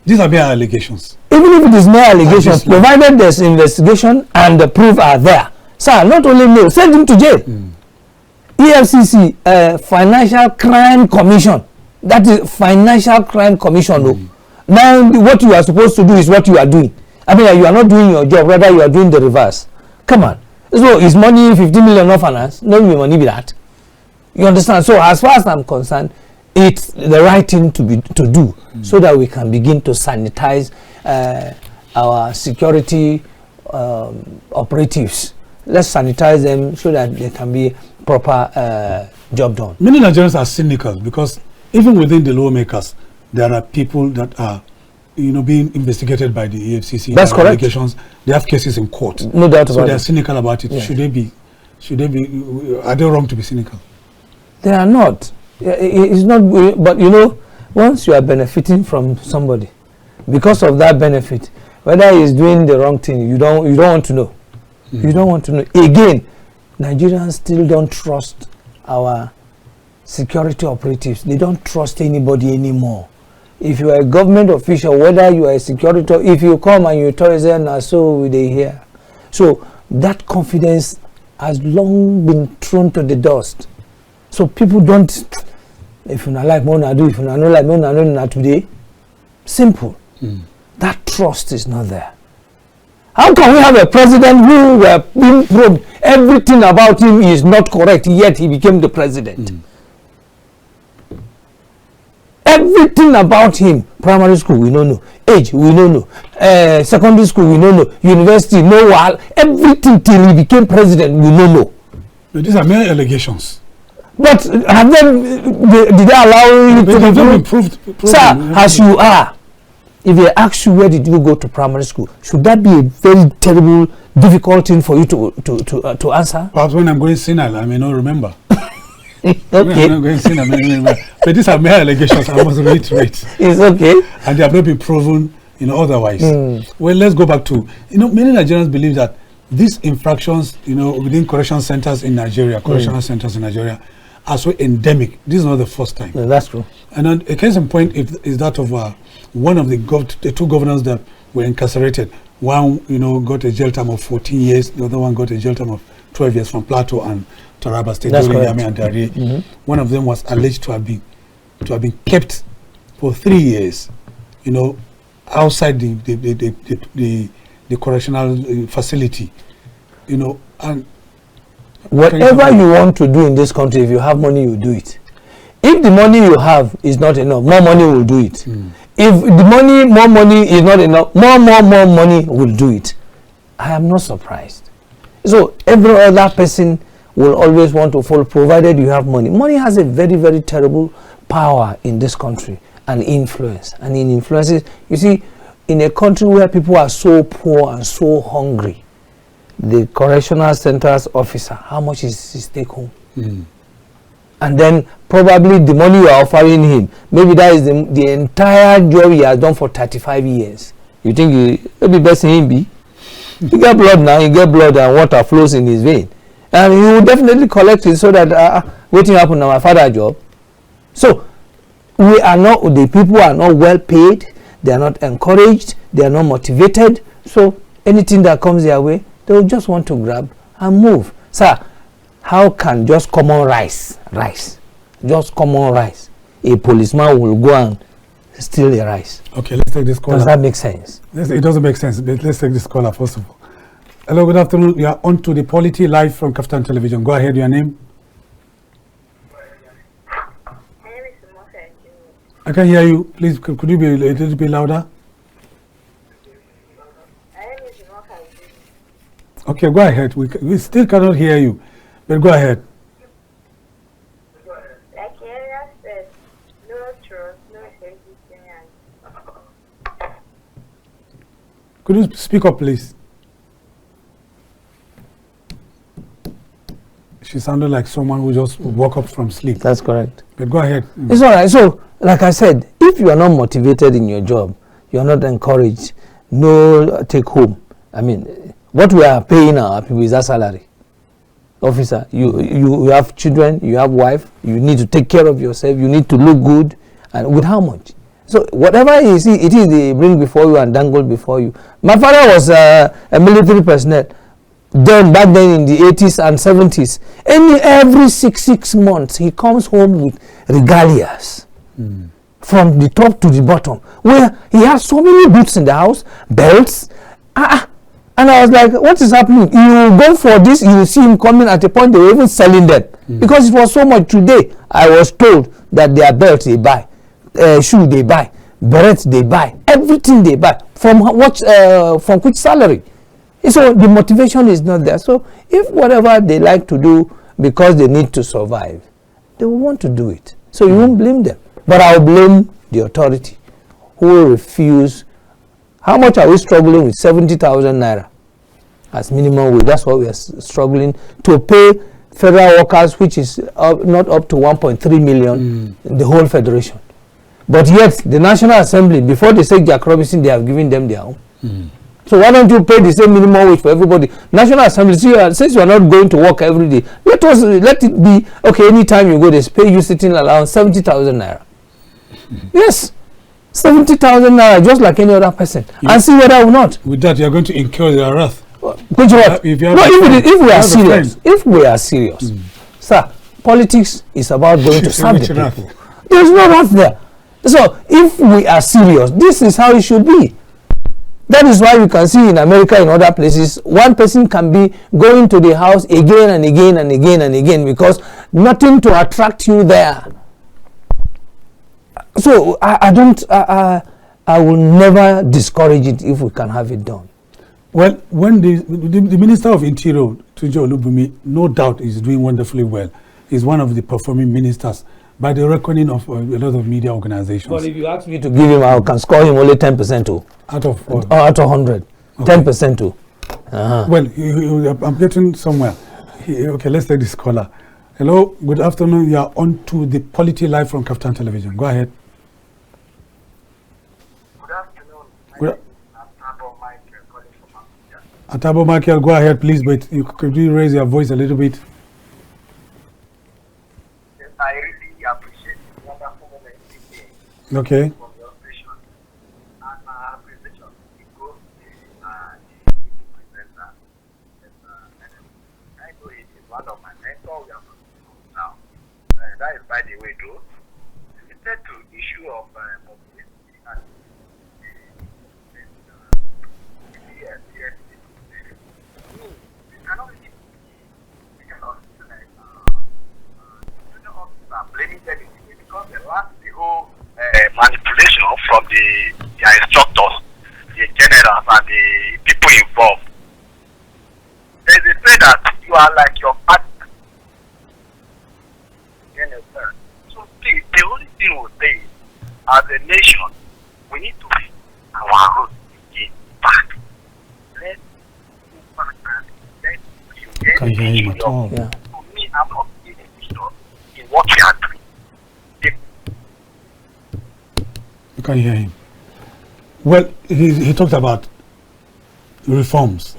These are mere allegations. Even if it is mere allegations, provided there's investigation and the proof are there, sir, not only no, send him to jail. EFCC, Financial Crime Commission. That is Financial Crime Commission. Now, what you are supposed to do is what you are doing. I mean, you are not doing your job, rather you are doing the reverse. Come on. So, is money 50 million not finance? No money be that. You understand? So, as far as I'm concerned, it's the right thing to do, so that we can begin to sanitize our security operatives. Let's sanitize them so that they can be proper job done. Many Nigerians are cynical, because even within the lawmakers, there are people that are, you know, being investigated by the EFCC. That's correct. Allegations. They have cases in court. No doubt about it. So they are cynical about it. Yeah. Should they be? Are they wrong to be cynical? They are not. It's not. But you know, once you are benefiting from somebody, because of that benefit, whether he's doing the wrong thing, you don't want to know. You don't want to know. Again, Nigerians still don't trust our security operatives. They don't trust anybody anymore. If you are a government official, whether you are a security, if you come and you tell them, so they hear. So that confidence has long been thrown to the dust. So people don't, if you not like Mona do, if you not like Mona do today, simple. That trust is not there. How can we have a president who were being probed, everything about him is not correct, yet he became the president? Everything about him, primary school, we don't know. Age, we don't know. Secondary school, we don't know. University, no while. Everything till he became president, we don't know. But these are mere allegations. But have them, did they allow you to be proved? Sir, as you are, if they ask you where did you go to primary school, should that be a very terrible, difficult thing for you to answer? Perhaps when I'm going senile, I may not remember. Okay. When I'm going senile, I may not remember. But these are mere allegations, I must reiterate. It's okay. And they have not been proven, otherwise. Well, let's go back to, many Nigerians believe that these infractions, within correction centers in Nigeria, are so endemic. This is not the first time. Yeah, that's true. And then a case in point is that of one of the two governors that were incarcerated. One, got a jail term of 14 years. The other one got a jail term of 12 years from Plateau and Taraba State. That's during correct. Yami and Dare. One of them was alleged to have been kept for 3 years, outside the correctional facility, and whatever you want to do in this country, if you have money, you do it. If the money you have is not enough, more money will do it. If the more money is not enough, more money will do it. I am not surprised. So every other person will always want to follow, provided you have money. Money has a very, very terrible power in this country and influence. And in influences, you see, in a country where people are so poor and so hungry, the correctional centers officer, how much is his take home? And then probably the money you are offering him, maybe that is the entire job he has done for 35 years. You think maybe best him be? You get blood now, you get blood and water flows in his vein. And he will definitely collect it so that waiting happen on my father's job. So the people are not well paid, they are not encouraged, they are not motivated. So anything that comes their way, they will just want to grab and move. Sir, how can just common rice, just common rice, a policeman will go and steal the rice? Okay, let's take this caller. Does that make sense? It doesn't make sense, but let's take this caller first of all. Hello, good afternoon. You are on to the Polity live from KAFTAN Television. Go ahead, your name. I can hear you. Please, could you be a little bit louder? Okay, go ahead. We still cannot hear you, but go ahead. Like Area said, no trust, no everything. Could you speak up, please? She sounded like someone who just woke up from sleep. That's correct. But go ahead. It's all right. So, like I said, if you are not motivated in your job, you are not encouraged, no take home. I mean, what we are paying our people is our salary. Officer, you have children, you have wife, you need to take care of yourself, you need to look good, and with how much? So whatever you see, it is they bring before you and dangle before you. My father was a military personnel. Then back then in the 80s and 70s, every six months he comes home with regalias from the top to the bottom, where he has so many boots in the house, belts. And I was like, what is happening? You go for this, you see him coming at a point they were even selling them because it was so much. Today I was told that their belts they buy, shoe they buy, berets they buy, everything they buy from which salary. So the motivation is not there. So if whatever they like to do because they need to survive, they will want to do it. So you won't blame them. But I'll blame the authority who will refuse. How much are we struggling with? 70,000 naira as minimum wage. That's what we are struggling to pay federal workers, which is not up to 1.3 million in the whole federation. But yet the National Assembly, before they say Jack Robinson, they have given them their own. So why don't you pay the same minimum wage for everybody? National Assembly, since you are not going to work every day, let it be, okay, anytime you go, they pay you sitting allowance 70,000 naira. Yes, 70,000 naira, just like any other person. And see whether or not. With that, you are going to incur their wrath. Which what? If we are serious, sir, politics is about going to serve the people. There is no wrath there. So if we are serious, this is how it should be. That is why you can see in America and other places, one person can be going to the house again and again and again and again because nothing to attract you there. So I don't. I will never discourage it if we can have it done. Well, when the Minister of Interior, Tunji Olubunmi, no doubt is doing wonderfully well. He's one of the performing ministers by the reckoning of a lot of media organizations. But if you ask me to give him, I can score him only 10% too. Out of what? Out of 100. Okay. 10% too. Well, I'm getting somewhere. Okay, let's take this caller. Hello, good afternoon. You are on to the Polity live from KAFTAN television. Go ahead. Good afternoon. Atabo Michael, go ahead, please. But could you raise your voice a little bit? Yes, I really appreciate the wonderful moment Okay. from your station. And my appreciation goes to the presenter. I know it is one of my mentors. We are now. That is by the way, though. Related to issue of mobility and blaming them because they lack the whole manipulation from their instructors, the generals, and the people involved. They say that you are like your partner. So the only thing we say is, as a nation, we need to be our roots again back. Let's go back and let's Can't hear him at all. Yeah. For me, I'm not being a in what we are doing. You can hear him. Well, he talked about reforms.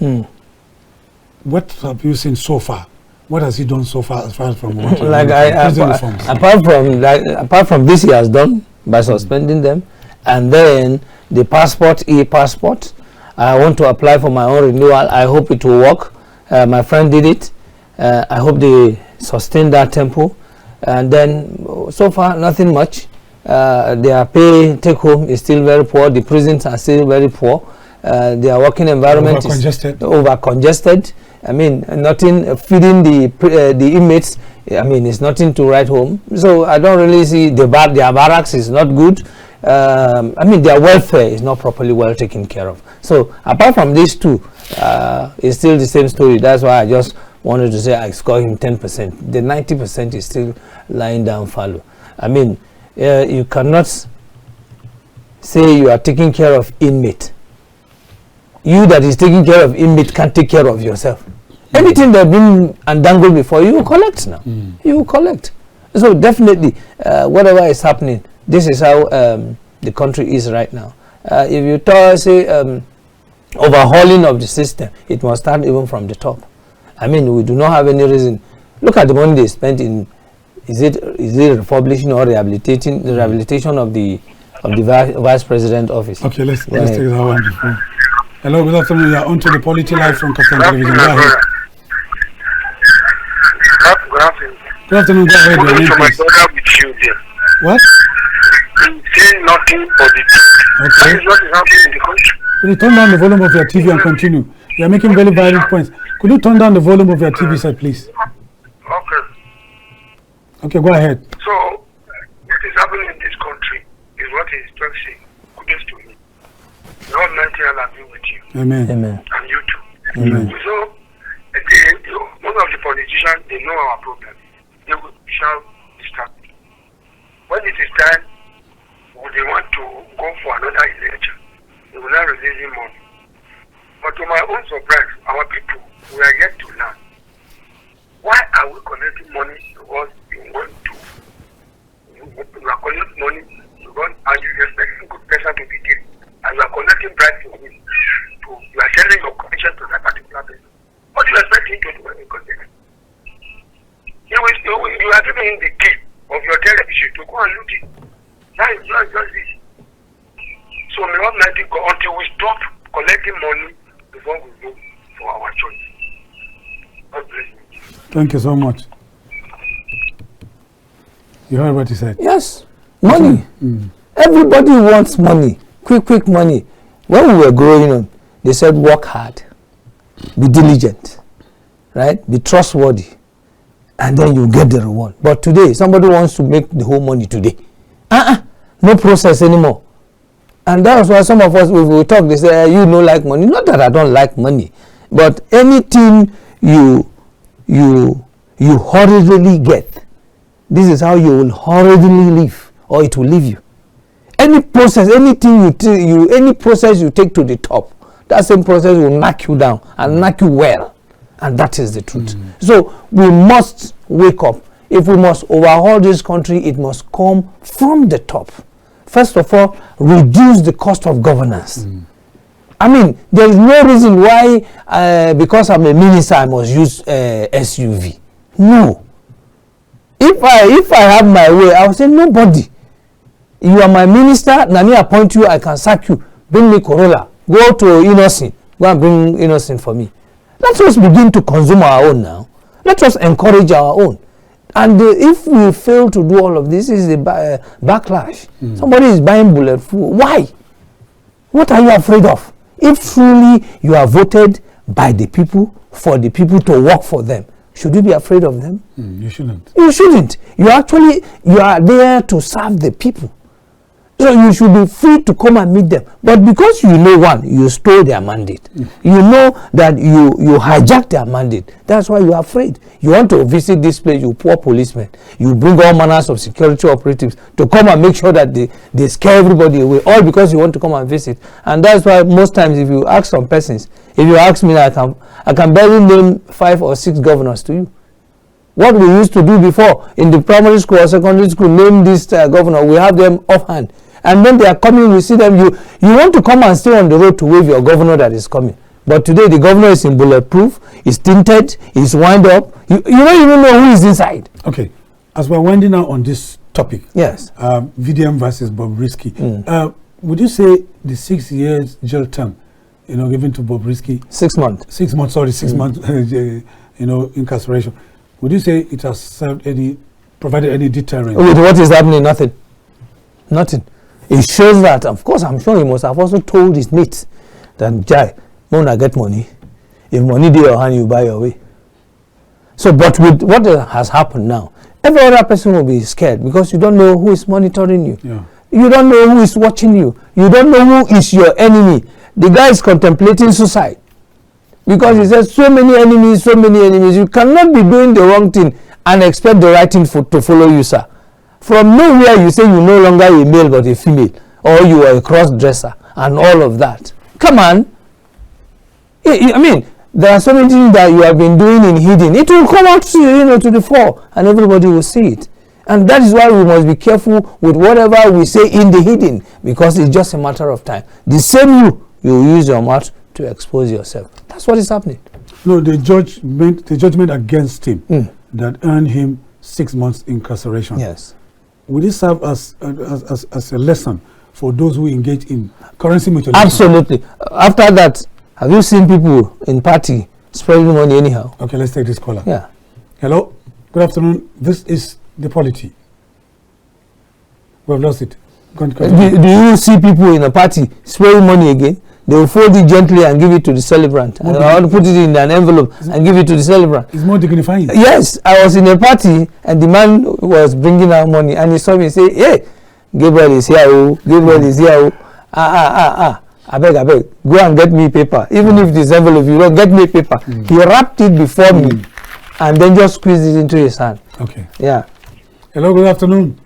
What have you seen so far? What has he done so far as far as from what reforms? apart from this he has done by suspending them, and then the e-passport. I want to apply for my own renewal. I hope it will work. My friend did it. I hope they sustain that tempo. And then so far nothing much. Their pay take home is still very poor. The prisons are still very poor. Their working environment is over congested. I mean, nothing feeding the inmates. I mean, it's nothing to write home. So I don't really see their barracks is not good. I mean, their welfare is not properly well taken care of. So apart from these two, it's still the same story. That's why I just wanted to say I score him 10%. The 90% is still lying down fallow. I mean, you cannot say you are taking care of inmate. You that is taking care of inmate can't take care of yourself. Anything that been undangled before, you will collect now. You will collect. So definitely, whatever is happening, this is how the country is right now. If you say overhauling of the system, it must start even from the top. I mean, we do not have any reason. Look at the money they spent in. Is it republishing or rehabilitating the rehabilitation of the vice president office? Okay, let's take that one before. Hello, good afternoon. You are on to the Polity live from KAFTAN television. Go ahead. Good afternoon. Good afternoon. Go ahead. Your name, please. What? Saying nothing but the truth. Okay. That is what is happening in the country. Could you turn down the volume of your TV and continue? You are making very valid points. Could you turn down the volume of your TV set, please? Okay. Okay, go ahead. So, what is happening in this country is what is saying. Kudos to me. The Almighty Allah be with you. Amen. Amen. And you too. Amen. So, most of the politicians, they know our problem. They will shout distract. When it is time, they want to go for another election, they will not release money. But to my own surprise, our people, we are yet to learn. Why are we collecting money because you want to? You are collecting money because and you expect a good person to be there. And you are collecting bribes from him. You are selling your connection to that particular person. What do you expect him to do when you collect? You are giving him the key of your television to go and look it. That is just it. So may not let it go until we stop collecting money before we go for our choice. God bless you. Thank you so much. You heard what he said? Yes. Money. Everybody wants money. Quick money. When we were growing up, they said work hard, be diligent, right? Be trustworthy, and then you get the reward. But today, somebody wants to make the whole money today. no process anymore. And that's why some of us, if we talk, they say, you don't like money. Not that I don't like money, but anything you hurriedly get, this is how you will hurriedly live, or it will leave you. Any process, anything any process you take to the top, that same process will knock you down and knock you well. And that is the truth. So we must wake up. If we must overhaul this country, it must come from the top. First of all, reduce the cost of governance. I mean, there is no reason why, because I'm a minister, I must use SUV. No. If I have my way, I will say, nobody. You are my minister, Nani appoint you, I can sack you. Bring me Corolla. Go to Innocent. Go and bring Innocent for me. Let us begin to consume our own now. Let us encourage our own. And if we fail to do all of this, is a backlash. Somebody is buying bulletproof. Why? What are you afraid of? If truly you are voted by the people, for the people to work for them, should you be afraid of them? You shouldn't. You shouldn't. You are there to serve the people. So you should be free to come and meet them. But because you know, one, you stole their mandate. You know that you hijacked their mandate. That's why you are afraid. You want to visit this place, you poor policemen. You bring all manners of security operatives to come and make sure that they scare everybody away, all because you want to come and visit. And that's why most times if you ask some persons, if you ask me, I can barely name 5 or 6 governors to you. What we used to do before in the primary school or secondary school, name this governor, we have them offhand. And when they are coming, we see them. You want to come and stay on the road to wave your governor that is coming. But today the governor is in bulletproof, is tinted, is wind up. You don't even know who is inside. Okay, as we're winding out on this topic, yes, VDM versus Bobrisky, would you say the 6 years jail term, given to Bobrisky, 6 months, 6 months, sorry, 6 months, incarceration, would you say it has provided any deterrent? With what is happening? Nothing. It shows that, of course, I'm sure he must have also told his mates that, Jai, when I get money, if money dey your hand, you buy your way. So, but with what has happened now, every other person will be scared because you don't know who is monitoring you. Yeah. You don't know who is watching you. You don't know who is your enemy. The guy is contemplating suicide because he says so many enemies. You cannot be doing the wrong thing and expect the right thing to follow you, sir. From nowhere you say you no longer a male but a female, or you are a cross-dresser and all of that. Come on. I mean, there are so many things that you have been doing in hidden. It will come out to the fore and everybody will see it. And that is why we must be careful with whatever we say in the hidden, because it's just a matter of time. The same you use your mouth to expose yourself. That's what is happening. No, the judgment against him that earned him 6 months incarceration. Yes. Will it serve as a lesson for those who engage in currency mutilation? Absolutely. After that, have you seen people in party spreading money anyhow? Okay, let's take this caller. Yeah. Hello. Good afternoon. This is the Polity. We have lost it. Do you see people in a party spraying money again? They will fold it gently and give it to the celebrant. And I want to put it in an envelope and give it to the celebrant. It's more dignifying. Yes, I was in a party and the man was bringing out money and he saw me say, "Hey, Gabriel is here. Oh, Gabriel is here. Oh. I beg, go and get me paper. Even if this envelope, you don't get me paper." He wrapped it before me and then just squeezed it into his hand. Okay. Yeah. Hello, good afternoon.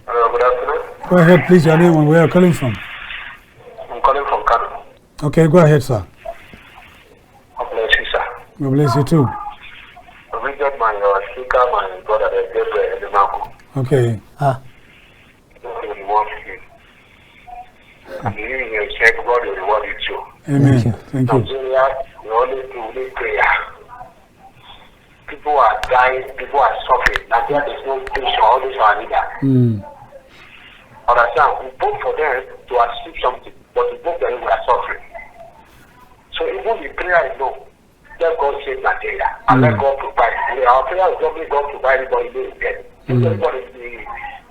Hello, good afternoon. Go ahead, please, your name and where you're calling from. I'm calling from Kano. Okay, go ahead, sir. God bless you, sir. God bless you too. We got my speaker, my brother, Gabriel, Enemali. Okay. And you yourself, God will reward you too. Amen. Thank you. Nigeria, we only do prayer. People are dying, people are suffering. Nigeria, there's no peace, all this are leader. Understand? We vote for them to achieve something, but we vote for them, we are suffering. So even the prayer is no. Let God save Nigeria and let God provide. Our prayer is only God provide everybody will get. Everybody,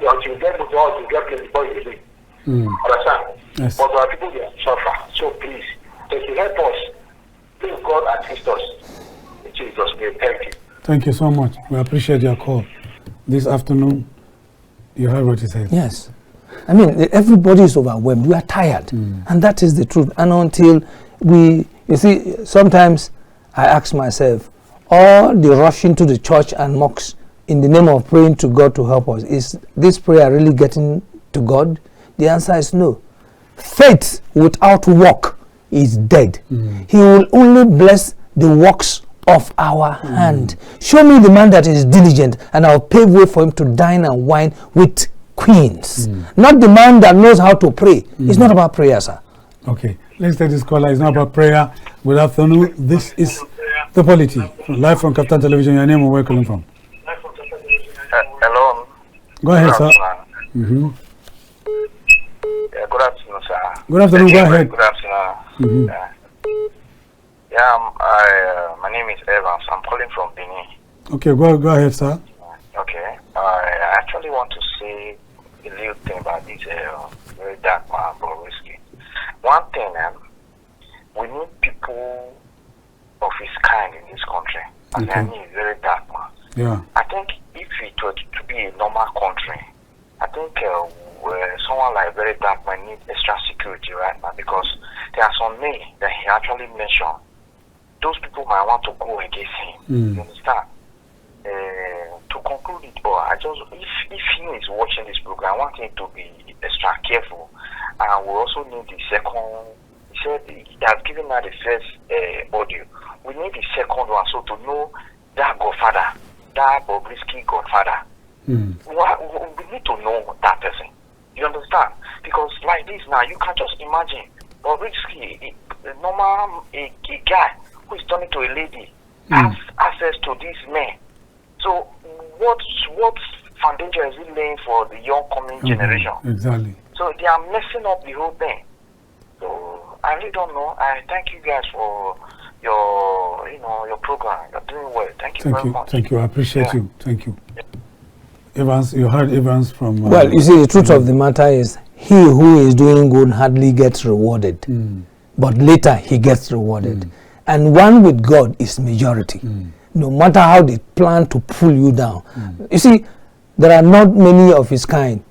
until you get to God, you get place before you leave. Understand? Yes. But our people will suffer. So please, if you help us, please God assist us. In Jesus' name, thank you. Thank you so much. We appreciate your call. This afternoon, you heard what he said. Yes. I mean, everybody is overwhelmed. We are tired. And that is the truth. And until you see, sometimes I ask myself, all the rushing to the church and mosques in the name of praying to God to help us, is this prayer really getting to God? The answer is no. Faith without work is dead. He will only bless the works of our hand. Show me the man that is diligent, and I'll pave way for him to dine and wine with queens. Not the man that knows how to pray. It's not about prayer, sir. Okay, let's take this caller. It's not about prayer. Good afternoon. This is the Polity, live from KAFTAN Television. Your name and where you're calling from? Hello. Go ahead, sir. Yeah, good afternoon, sir. Good afternoon. Go ahead. Good afternoon. My name is Evans. I'm calling from Benin. Okay, go ahead, sir. Okay. I actually want to say a little thing about this very dark man, Bobrisky. One thing, we need people of his kind in this country. And I mean, very dark man. Yeah. I think if it were to be a normal country, I think someone like very dark man needs extra security right now, because there are some names that he actually mentioned. Those people might want to go against him. You understand? To conclude it all, if he is watching this program, I want him to be extra careful. And we also need the second. He said he has given out the first audio. We need the second one, so to know that Godfather, that Bobrisky Godfather. We need to know that person. You understand? Because like this now, you can't just imagine Bobrisky, a normal a guy who is turning to a lady, has access to this man. So what foundation is he laying for the young coming generation? Exactly. So they are messing up the whole thing. So I really don't know. I thank you guys for your program. You're doing well. Thank you very much. Thank you. I appreciate you. Thank you. Evans, you heard Evans from... well, you see, the truth of the matter is, he who is doing good hardly gets rewarded. But later, he gets rewarded. And one with God is majority. No matter how they plan to pull you down. You see, there are not many of his kind.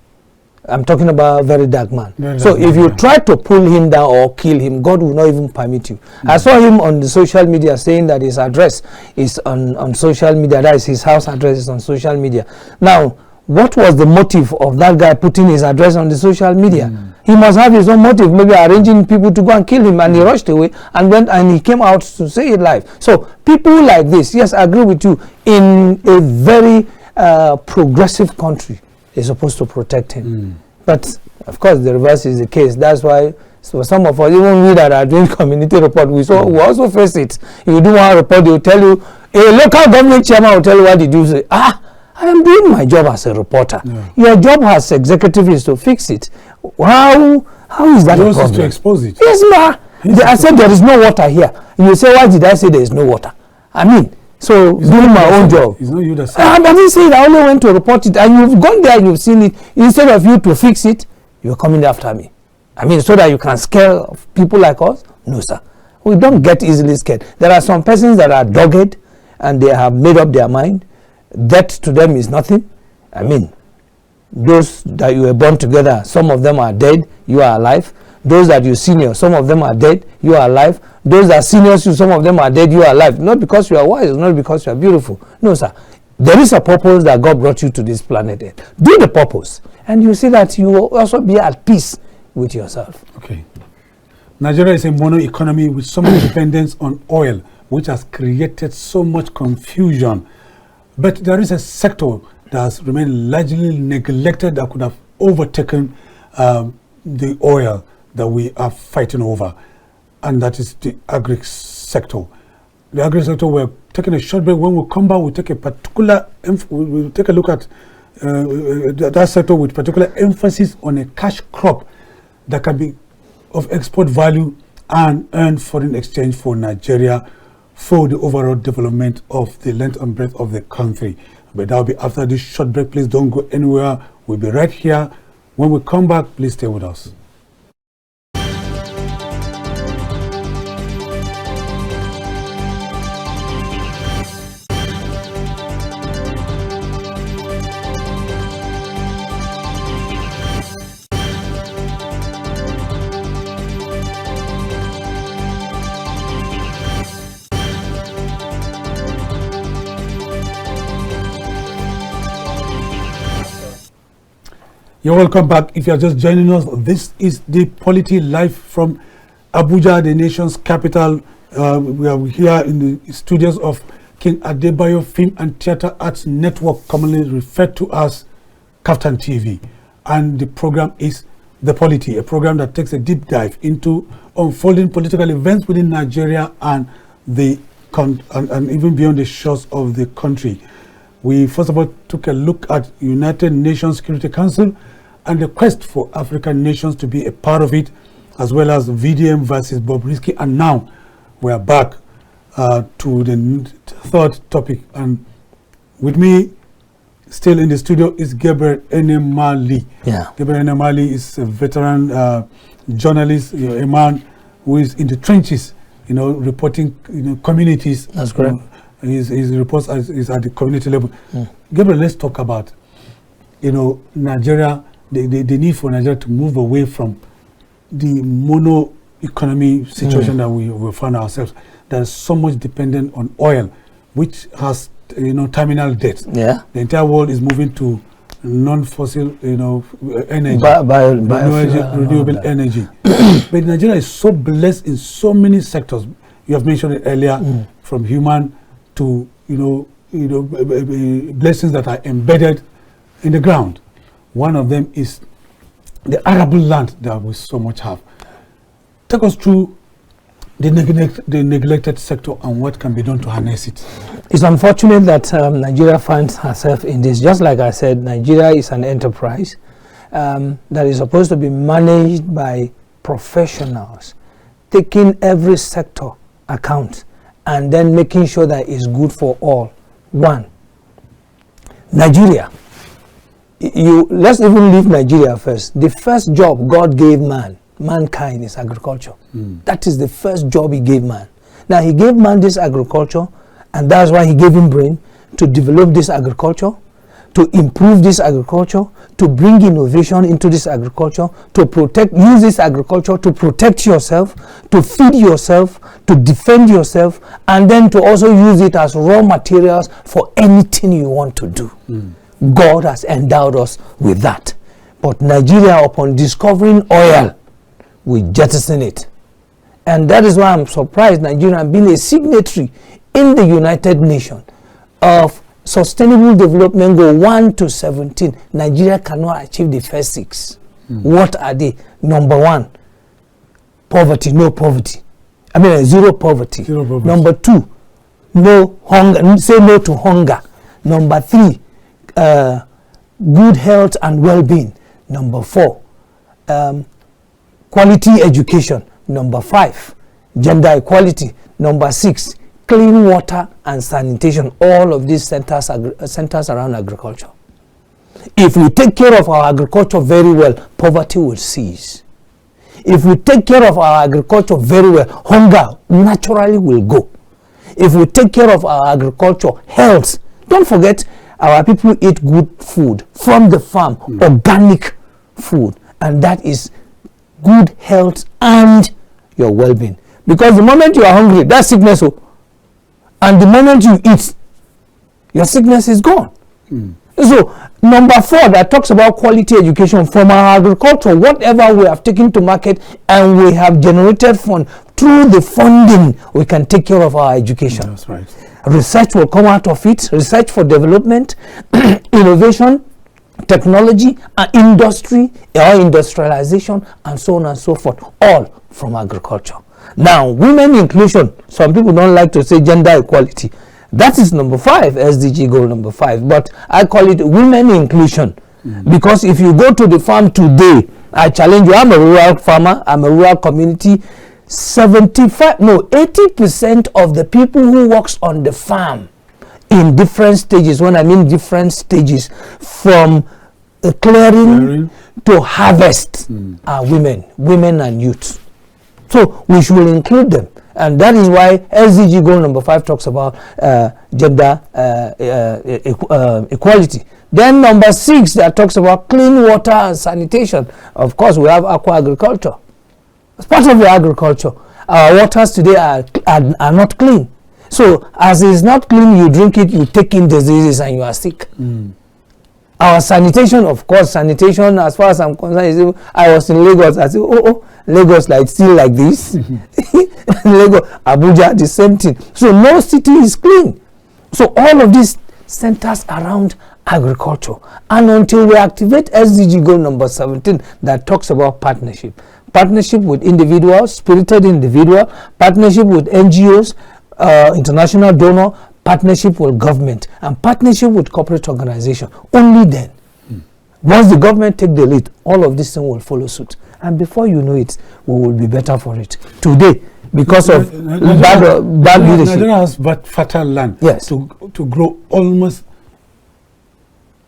I'm talking about very dark man. So if you try to pull him down or kill him, God will not even permit you. I saw him on the social media saying that his address is on social media. That is, his house address is on social media. Now, what was the motive of that guy putting his address on the social media? He must have his own motive, maybe arranging people to go and kill him, and he rushed away and went and he came out to say it live. So people like this, yes, I agree with you, in a very progressive country, they're supposed to protect him. But of course the reverse is the case. That's why some of us, even we that are doing community report, we also face it. If you do one report, they will tell you, a local government chairman will tell you, what did you say? I am doing my job as a reporter. Your job as executive is to fix it. How is that a problem? To expose it. Yes, ma. I said there is no water here. You say, why did I say there is no water? I mean, so doing my own job. It's not you that said I didn't say it. I only went to report it, and you've gone there, you've seen it. Instead of you to fix it, you're coming after me. I mean, so that you can scare people like us? No, sir. We don't get easily scared. There are some persons that are dogged, and they have made up their mind. Death to them is nothing. I mean, those that you were born together, some of them are dead, you are alive. Those that you senior, some of them are dead, you are alive. Those that seniors you, some of them are dead, you are alive. Not because you are wise, not because you are beautiful. No, sir. There is a purpose that God brought you to this planet Earth. Do the purpose, and you see that you will also be at peace with yourself. Okay. Nigeria is a mono economy with so much dependence on oil, which has created so much confusion. But there is a sector that has remained largely neglected that could have overtaken the oil that we are fighting over, and that is the agri sector. The agri sector, we're taking a short break. When we come back, we'll take a particular, we'll take a look at that sector with particular emphasis on a cash crop that can be of export value and earn foreign exchange for Nigeria for the overall development of the length and breadth of the country. But that will be after this short break. Please don't go anywhere. We'll be right here. When we come back, please stay with us. You're welcome back. If you're just joining us, this is the Polity live from Abuja, the nation's capital. We are here in the studios of King Adebayo Film and Theatre Arts Network, commonly referred to as KAFTANTV. And the program is The Polity, a program that takes a deep dive into unfolding political events within Nigeria and and even beyond the shores of the country. We first of all took a look at United Nations Security Council and the quest for African nations to be a part of it, as well as VDM versus Bobrisky. And now we are back to the third topic. And with me still in the studio is Gabriel Enemali. Yeah. Gabriel Enemali is a veteran journalist, a man who is in the trenches, reporting communities. That's correct. His reports is at the community level. Gabriel, let's talk about Nigeria, the need for Nigeria to move away from the mono economy situation that we find ourselves. That is so much dependent on oil, which has terminal debt. Yeah. The entire world is moving to non-fossil energy, renewable energy. But Nigeria is so blessed in so many sectors. You have mentioned it earlier, from human to blessings that are embedded in the ground. One of them is the arable land that we so much have. Take us through the neglected sector and what can be done to harness it. It's unfortunate that Nigeria finds herself in this. Just like I said, Nigeria is an enterprise that is supposed to be managed by professionals, taking every sector account and then making sure that it's good for all. One, Nigeria. Let's even leave Nigeria first. The first job God gave mankind is agriculture. That is the first job he gave man. Now he gave man this agriculture, and that's why he gave him brain to develop this agriculture, to improve this agriculture, to bring innovation into this agriculture, to use this agriculture to protect yourself, to feed yourself, to defend yourself, and then to also use it as raw materials for anything you want to do. God has endowed us with that. But Nigeria, upon discovering oil, we jettison it. And that is why I'm surprised Nigeria being a signatory in the United Nations of Sustainable Development Goal 1 to 17. Nigeria cannot achieve the first 6. What are they? Number 1, poverty, no poverty. Zero poverty. Zero poverty. Number 2, no hunger. Say no to hunger. Number 3, good health and well-being. Number 4, quality education. Number 5, gender equality. Number 6, clean water and sanitation. All of these centers around agriculture. If we take care of our agriculture very well, poverty will cease. If we take care of our agriculture very well, hunger naturally will go. If we take care of our agriculture, health, don't forget, our people eat good food from the farm, organic food, and that is good health and your well-being. Because the moment you are hungry, that's sickness. And the moment you eat, your sickness is gone. So, number 4 that talks about quality education from our agriculture, whatever we have taken to market and we have generated fund, through the funding, we can take care of our education. That's right. Research will come out of it, research for development, innovation, technology, and industry, or industrialization, and so on and so forth, all from agriculture. Now, women inclusion, some people don't like to say gender equality. That is number 5, SDG goal number 5, but I call it women inclusion. Because if you go to the farm today, I challenge you, I'm a rural farmer, I'm a rural community, 80% of the people who works on the farm in different stages, when I mean different stages, from clearing to harvest, are women and youth. So we should include them. And that is why SDG goal number 5 talks about gender equality. Then number 6 that talks about clean water and sanitation. Of course, we have aqua agriculture. As part of the agriculture, our waters today are not clean. So as it's not clean, you drink it, you take in diseases and you are sick. Our sanitation, of course, sanitation, as far as I'm concerned, is, I was in Lagos. I said, Lagos, like, still like this. Lagos, Abuja, the same thing. So no city is clean. So all of this centers around agriculture. And until we activate SDG goal number 17 that talks about partnership with individuals, spirited individual, partnership with NGOs, international donor, partnership with government, and partnership with corporate organization. Only then, once the government take the lead, all of this thing will follow suit. And before you know it, we will be better for it. Today, because of bad leadership. Nigeria has but fertile land, yes, to grow almost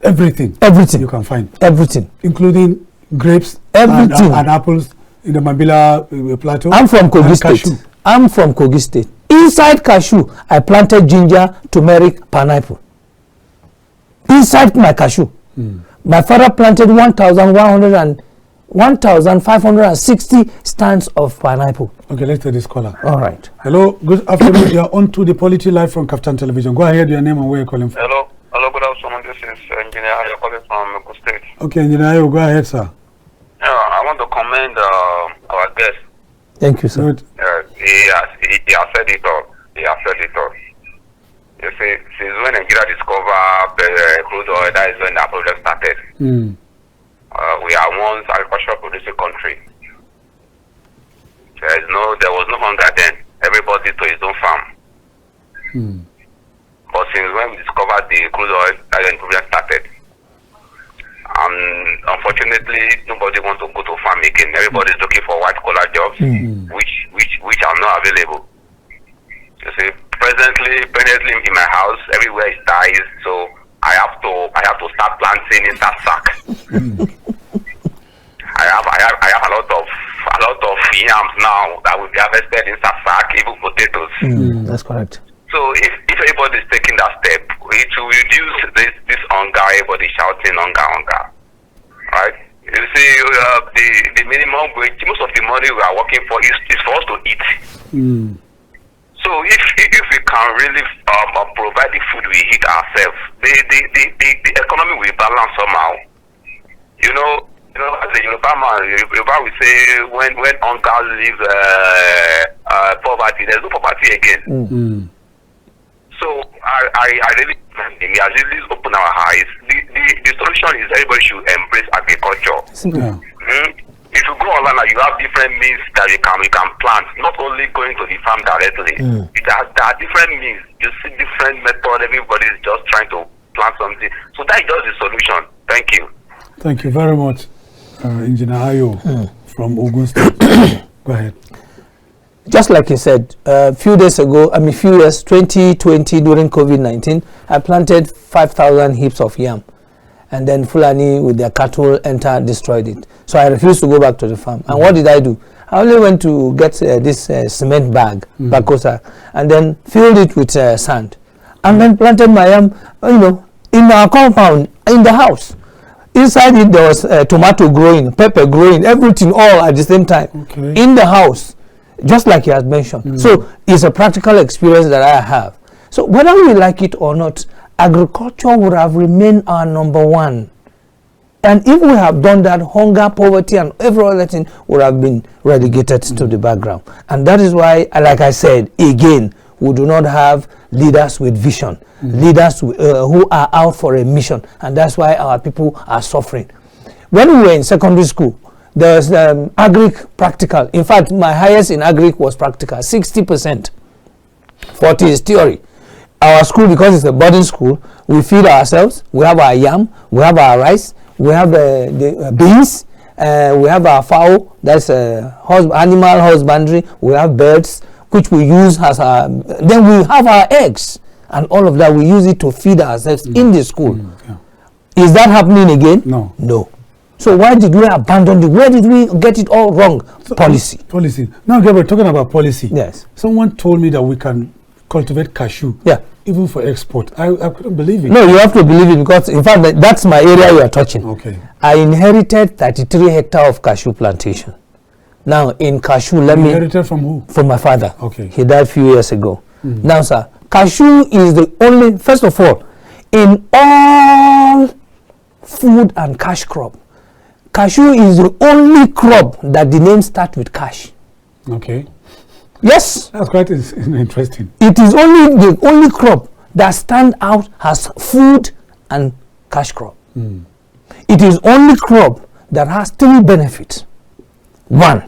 everything you can find, including grapes, and apples in the Mambila plateau. I'm from Kogi State. I'm from Kogi State. Inside cashew, I planted ginger, turmeric, pineapple. Inside my cashew. My father planted 1,560 stands of pineapple. Okay, let's take this caller. All right. Hello, good afternoon. You are on to the Polity live from KAFTAN Television. Go ahead, your name and where you're calling from. Hello, good afternoon. This is Engineer Dayo calling from Omoogun State. Okay, Engineer Dayo, go ahead, sir. I want to commend our guest. Thank you, sir. Good. He has said it all. You see, since when Nigeria discovered crude oil, that is when the project started. We are once agricultural producing country. There was no hunger then. Everybody to his own farm. But since when we discovered the crude oil, that when the project started. Unfortunately, nobody wants to go to farm again. Everybody is looking for white collar jobs, which are not available. You see, presently in my house, everywhere is dies, so I have to start planting in that sack. I have a lot of yams now that will be harvested in that sack, even potatoes. That's correct. So if everybody is taking that step, it will reduce this hunger, everybody shouting hunger, right? You see, the minimum wage, most of the money we are working for is for us to eat. So if we can really provide the food we eat ourselves, the economy will balance somehow. You know, as a Yoruba man, Yoruba will say when hunger leaves poverty, there's no poverty again. So I really, he has really opened our eyes. The solution is everybody should embrace agriculture. If you go online, you have different means that you can plant, not only going to the farm directly. There are different means. You see different methods. Everybody is just trying to plant something. So that is just the solution. Thank you. Thank you very much, Engineer Dayo from Ogun State. Go ahead. Just like you said, a few years, 2020, during COVID-19, I planted 5,000 heaps of yam. And then Fulani with their cattle destroyed it. So I refused to go back to the farm. And what did I do? I only went to get this cement bag, bakosa, and then filled it with sand. And then planted my yam, in our compound, in the house. Inside it, there was tomato growing, pepper growing, everything all at the same time. In the house, just like you had mentioned. So it's a practical experience that I have. So whether we like it or not, agriculture would have remained our number one. And if we have done that, hunger, poverty, and every other thing would have been relegated to the background. And that is why, like I said, again, we do not have leaders with vision, leaders who are out for a mission. And that's why our people are suffering. When we were in secondary school, there was agric practical. In fact, my highest in agric was practical, 60%. 40 is theory. Our school, because it's a boarding school, we feed ourselves. We have our yam, we have our rice, we have the beans, we have our fowl, that's animal husbandry, we have birds, which we use as our, then we have our eggs, and all of that, we use it to feed ourselves in the school. Is that happening again? No. No. So why did we abandon it? Where did we get it all wrong? Policy. Policy. Now, Gabriel, talking about policy. Yes. Someone told me that we can cultivate cashew. Yeah. Even for export. I couldn't believe it. No, you have to believe it, because in fact that's my area you are touching. Okay. I inherited 33 hectares of cashew plantation. Now in cashew, inherited from who? From my father. Okay. He died a few years ago. Now, sir, cashew is the only, first of all, in all food and cash crop. Cashew is the only crop that the name starts with cash. Okay. Yes. That's quite interesting. It is only the only crop that stands out as food and cash crop. It is only crop that has 3 benefits. 1,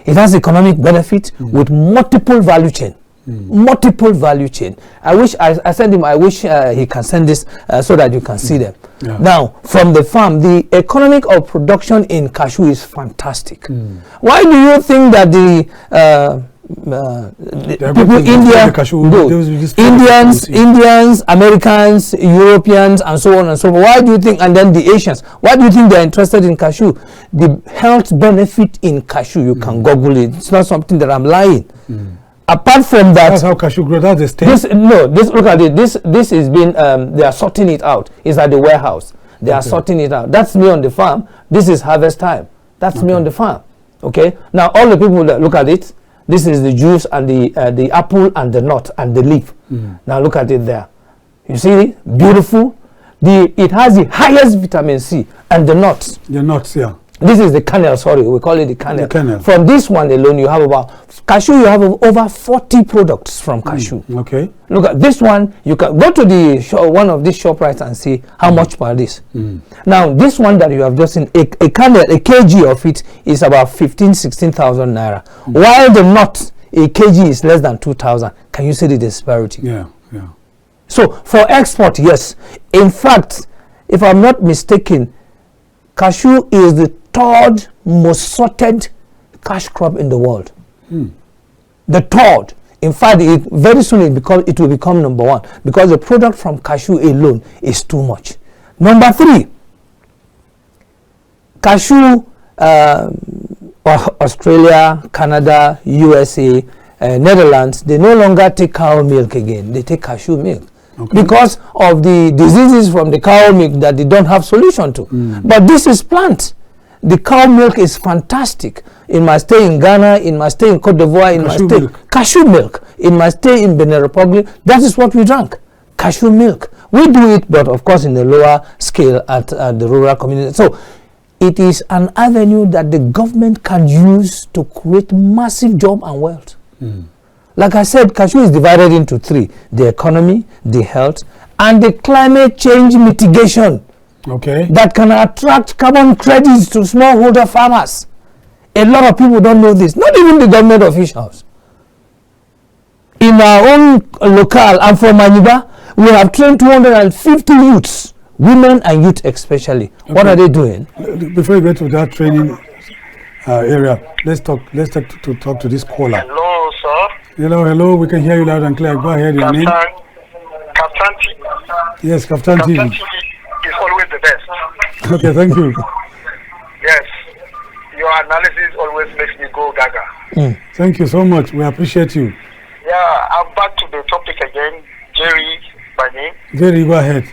it has economic benefit with multiple value chain. Multiple value chain. I wish I send him. I wish he can send this so that you can see them. Yeah. Now, from the farm, the economic of production in cashew is fantastic. Why do you think that the people, Indians, Americans, Europeans, and so on and so forth, why do you think, and then the Asians, why do you think they're interested in cashew? The health benefit in cashew, you can Google it. It's not something that I'm lying. Apart from that, that's how cashew grows. That's the state. Look at it. This is been they are sorting it out. It's at the warehouse. They are sorting it out. That's me on the farm. This is harvest time. That's me on the farm. Okay. Now all the people that look at it, this is the juice and the apple and the nut and the leaf. Now look at it there. You see it? Beautiful. It has the highest vitamin C and the nuts. The nuts, yeah. This is the kernel, sorry, we call it the kernel. From this one alone, you have about cashew, you have over 40 products from cashew. Okay. Look at this one, you can go to the one of these ShopRite and see how much per this. Now, this one that you have just seen, a kernel, a kg of it is about 16,000 naira. While the nut, a kg is less than 2,000. Can you see the disparity? Yeah, yeah. So, for export, yes. In fact, if I'm not mistaken, cashew is the 3rd most sorted cash crop in the world. The 3rd. In fact, very soon it will become number 1 because the product from cashew alone is too much. Number 3, cashew, Australia, Canada, USA, Netherlands, they no longer take cow milk again. They take cashew milk. Because of the diseases from the cow milk that they don't have solution to. But this is plant. The cow milk is fantastic. In my stay in Ghana, in my stay in Cote d'Ivoire, in my stay cashew milk. In my stay in Benin Republic, that is what we drank. Cashew milk. We do it, but of course in the lower scale at the rural community. So it is an avenue that the government can use to create massive job and wealth. Like I said, cashew is divided into 3: the economy, the health, and the climate change mitigation. That can attract carbon credits to smallholder farmers. A lot of people don't know this, not even the government officials. In our own locale, I'm from Maniba, we have trained 250 youths, women and youth especially. What are they doing? Before you get to that training area, let's talk to this caller. Hello, sir. Hello, we can hear you loud and clear. Go ahead, your name. KAFTANTV. Yes, KAFTANTV. KAFTANTV is always the best. Okay, thank you. Yes, your analysis always makes me go gaga. Thank you so much. We appreciate you. Yeah, I'm back to the topic again. Jerry, by name. Jerry, go ahead.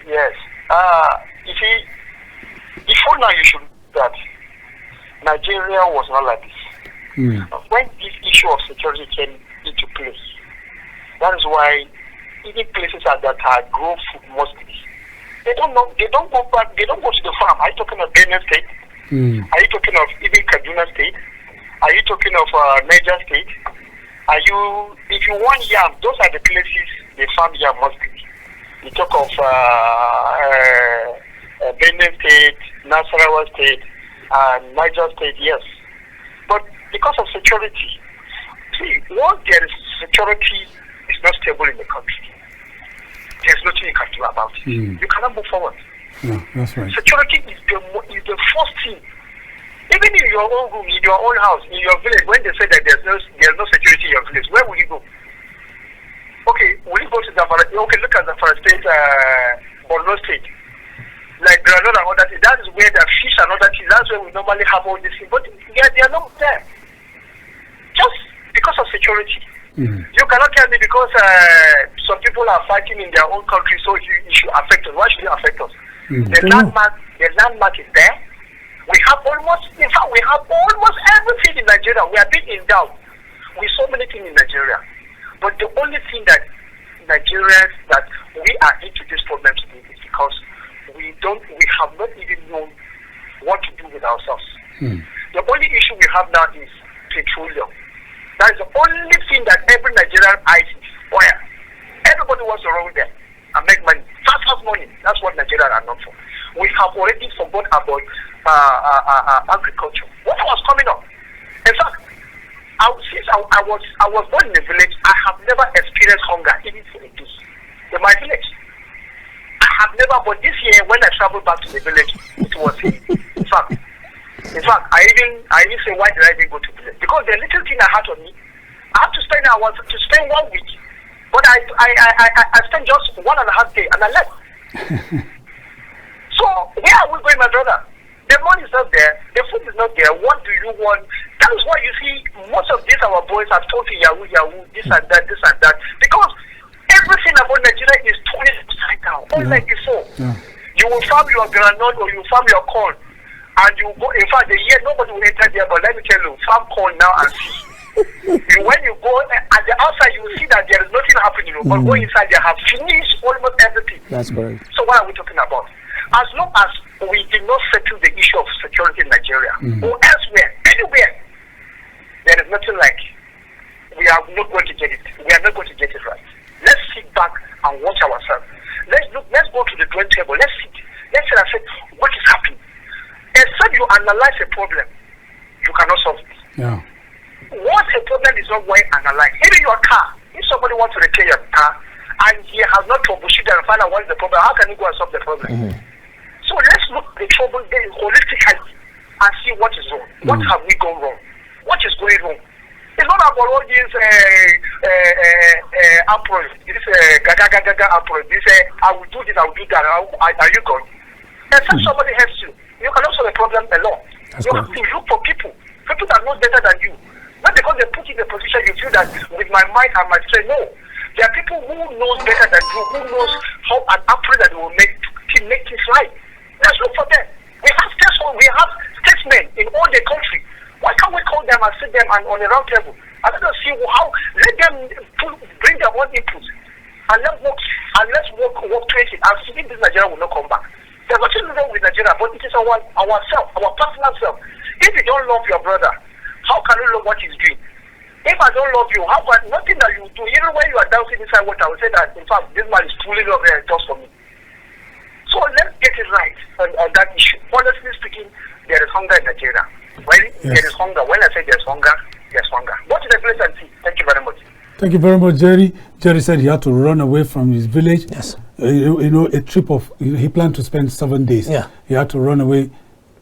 Yes. You see, before now you should know that Nigeria was not like this. When this issue of security came into place, that is why even places that grow food mostly, they don't go back, they don't go to the farm. Are you talking of Benin State? Are you talking of even Kaduna State? Are you talking of Niger State? If you want yam, those are the places they farm yam mostly. You talk of Benin State, Nasarawa State, and Niger State, yes. But because of security, see, once there is security, it's not stable in the country. There's nothing you can do about it. You cannot move forward. Yeah, that's right. Security is the first thing. Even in your own room, in your own house, in your village, when they say that there's no security in your village, where will you go? Okay, will you go to Zamfara? Okay, look at Zamfara State, Borno State. Like Granada and all that. That is where the fish and all that is. That's where we normally have all this thing. But they are not there. Just because of security. You cannot tell me because some people are fighting in their own country, so it should affect us. Why should it affect us? The landmark is there. We have almost everything in Nigeria. We are being endowed with so many things in Nigeria. But the only thing that Nigerians, that we are into this problem today is because we we have not even known what to do with ourselves. The only issue we have now is petroleum. That is the only thing that every Nigerian eyes is oil. Everybody wants to roll there and make money. Fast money. That's what Nigerians are known for. We have already forgot about agriculture. What was coming up? In fact, since I was born in a village, I have never experienced hunger, even for a day. In my village, I have never. But this year, when I traveled back to the village, it was in fact, I even say, why did I even go to village? Because the little thing I had on me, I had to spend 1 week, but I spent just 1.5 days and I left. So where are we going, my brother? The money is not there, the food is not there. What do you want? That is why you see most of these our boys are talking Yahoo, this and that, because everything about Nigeria is turning upside down, unlike before. You will farm your granite or you farm your corn, and you go. In fact, the year nobody will enter there. But let me tell you, farm corn now and see. When you go at the outside, you will see that there is nothing happening. But go inside, they have finished almost everything. That's correct. So what are we talking about? As long as we did not settle the issue of security in Nigeria or elsewhere, anywhere, there is nothing like we are not going to get it. We are not going to get it right. Let's sit back and watch ourselves. Let's go to the drawing table. Let's sit. Let's sit and say, what is happening? Except you analyze a problem, you cannot solve it. Yeah. Once a problem is not well analyzed, even your car, if somebody wants to repair your car and he has not troubleshooted and find out what is the problem, how can he go and solve the problem? So let's look at the trouble holistically and see what is wrong. What have we gone wrong? What is going wrong? It's not about all these approach. This gaga approach. This I will do this, I will do that. Are you going? And if somebody helps you, you can also solve the problem alone. You have to look for people that know better than you. Not because they put you in a position you feel that with my mind I might say no. There are people who knows better than you, who knows how an approach that they will make things right. Let's look for them. We have statesmen in all the country. Why can't we call them and sit them on a round table? I don't see how. Let them bring their own input and let's work towards it. And see if this Nigeria will not come back. There's nothing wrong with Nigeria, but it is ourself, our personal self. If you don't love your brother, how can you love what he's doing? If I don't love you, how about nothing that you do? Even when you are dancing inside water, I will say that in fact this man is truly love and just for me. So let's get it right on that issue. Honestly speaking, there is hunger in Nigeria. There is hunger. When I say there's hunger, there's hunger. Go to the place and see. Thank you very much. Thank you very much, Jerry. Jerry said he had to run away from his village. Yes. A trip of, he planned to spend 7 days. Yeah. He had to run away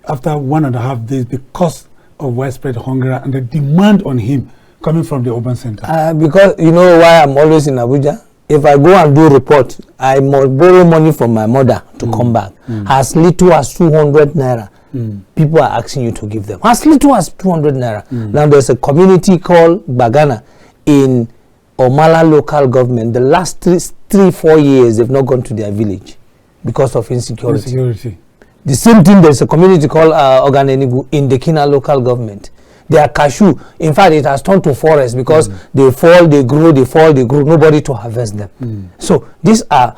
after 1.5 days because of widespread hunger and the demand on him coming from the urban center. Because you know why I'm always in Abuja? If I go and do a report, I must borrow money from my mother to come back. As little as 200 naira. People are asking you to give them. As little as 200 naira. Now there's a community called Bagana in Omala local government. The last 3-4 years, they've not gone to their village because of insecurity. The same thing, there's a community called Oganenigu in the Kina local government. They are cashew. In fact, it has turned to forest because they fall, they grow, they fall, they grow. Nobody to harvest them. So these are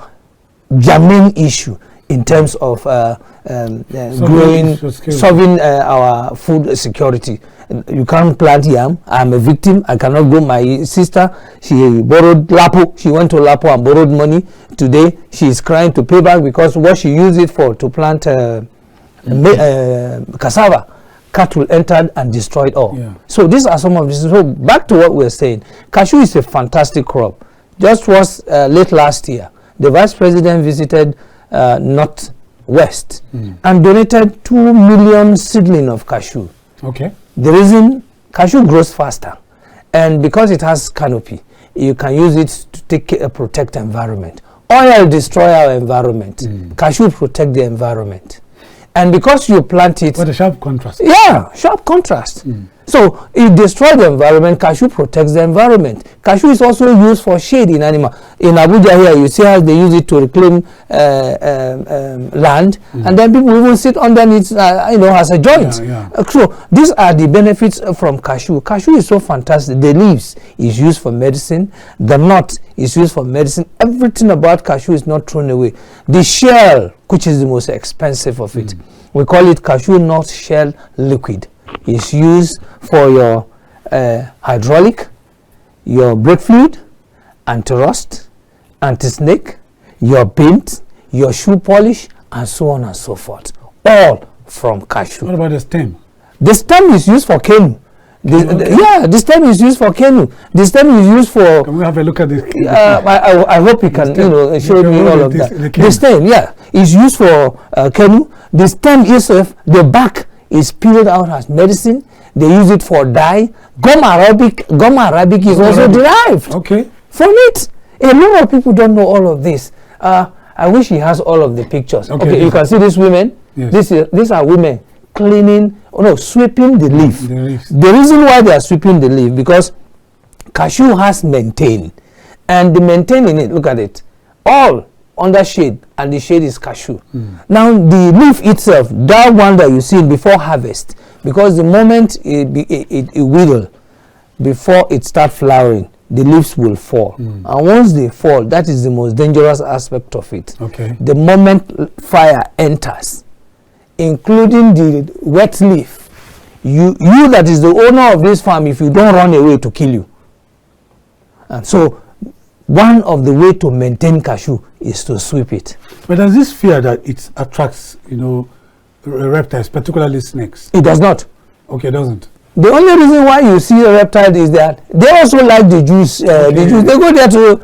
germane issue in terms of growing, solving our food security. You can't plant yam. I'm a victim. I cannot go. My sister, she borrowed Lapo. She went to Lapo and borrowed money. Today, she is crying to pay back because what she used it for to plant cassava. Cattle entered and destroyed all. So these are some of these. So back to what we're saying. Cashew is a fantastic crop. Just was late last year. The vice president visited Northwest and donated 2 million seedling of cashew. Okay. The reason cashew grows faster, and because it has canopy, you can use it to protect the environment. Oil destroy our environment. Cashew protect the environment. And because you plant it... What a sharp contrast. Yeah, sharp contrast. So it destroys the environment. Cashew protects the environment. Cashew is also used for shade in animal. In Abuja here, you see how they use it to reclaim land, and then people even sit underneath, as a joint. So these are the benefits from cashew. Cashew is so fantastic. The leaves is used for medicine. The nut It's used for medicine. Everything about cashew is not thrown away. The shell, which is the most expensive of it, we call it cashew nut shell liquid. It's used for your hydraulic, your brake fluid, anti-rust, anti-snake, your paint, your shoe polish, and so on and so forth. All from cashew. What about the stem? The stem is used for canoe. The stem is used for canoe. The stem is used for. Can we have a look at this? I hope you can, show me all of that. The stem, is used for canoe. The stem itself, the back is peeled out as medicine. They use it for dye. Gum arabic is also derived from it. A lot of people don't know all of this. I wish he has all of the pictures. Okay, you can see these women. Yes. These are women sweeping the leaf. The reason why they are sweeping the leaf, because cashew has maintain, and the maintain in it, look at it, all under shade, and the shade is cashew. Now the leaf itself, that one that you see before harvest, because the moment it wither, before it starts flowering, the leaves will fall, and once they fall, that is the most dangerous aspect of it. The moment fire enters, including the wet leaf, you that is the owner of this farm, if you don't run away, to kill you. And so one of the way to maintain cashew is to sweep it. But there's this fear that it attracts, reptiles, particularly snakes. It does not. Okay, it doesn't. The only reason why you see a reptile is that they also like the juice. The juice. They go there to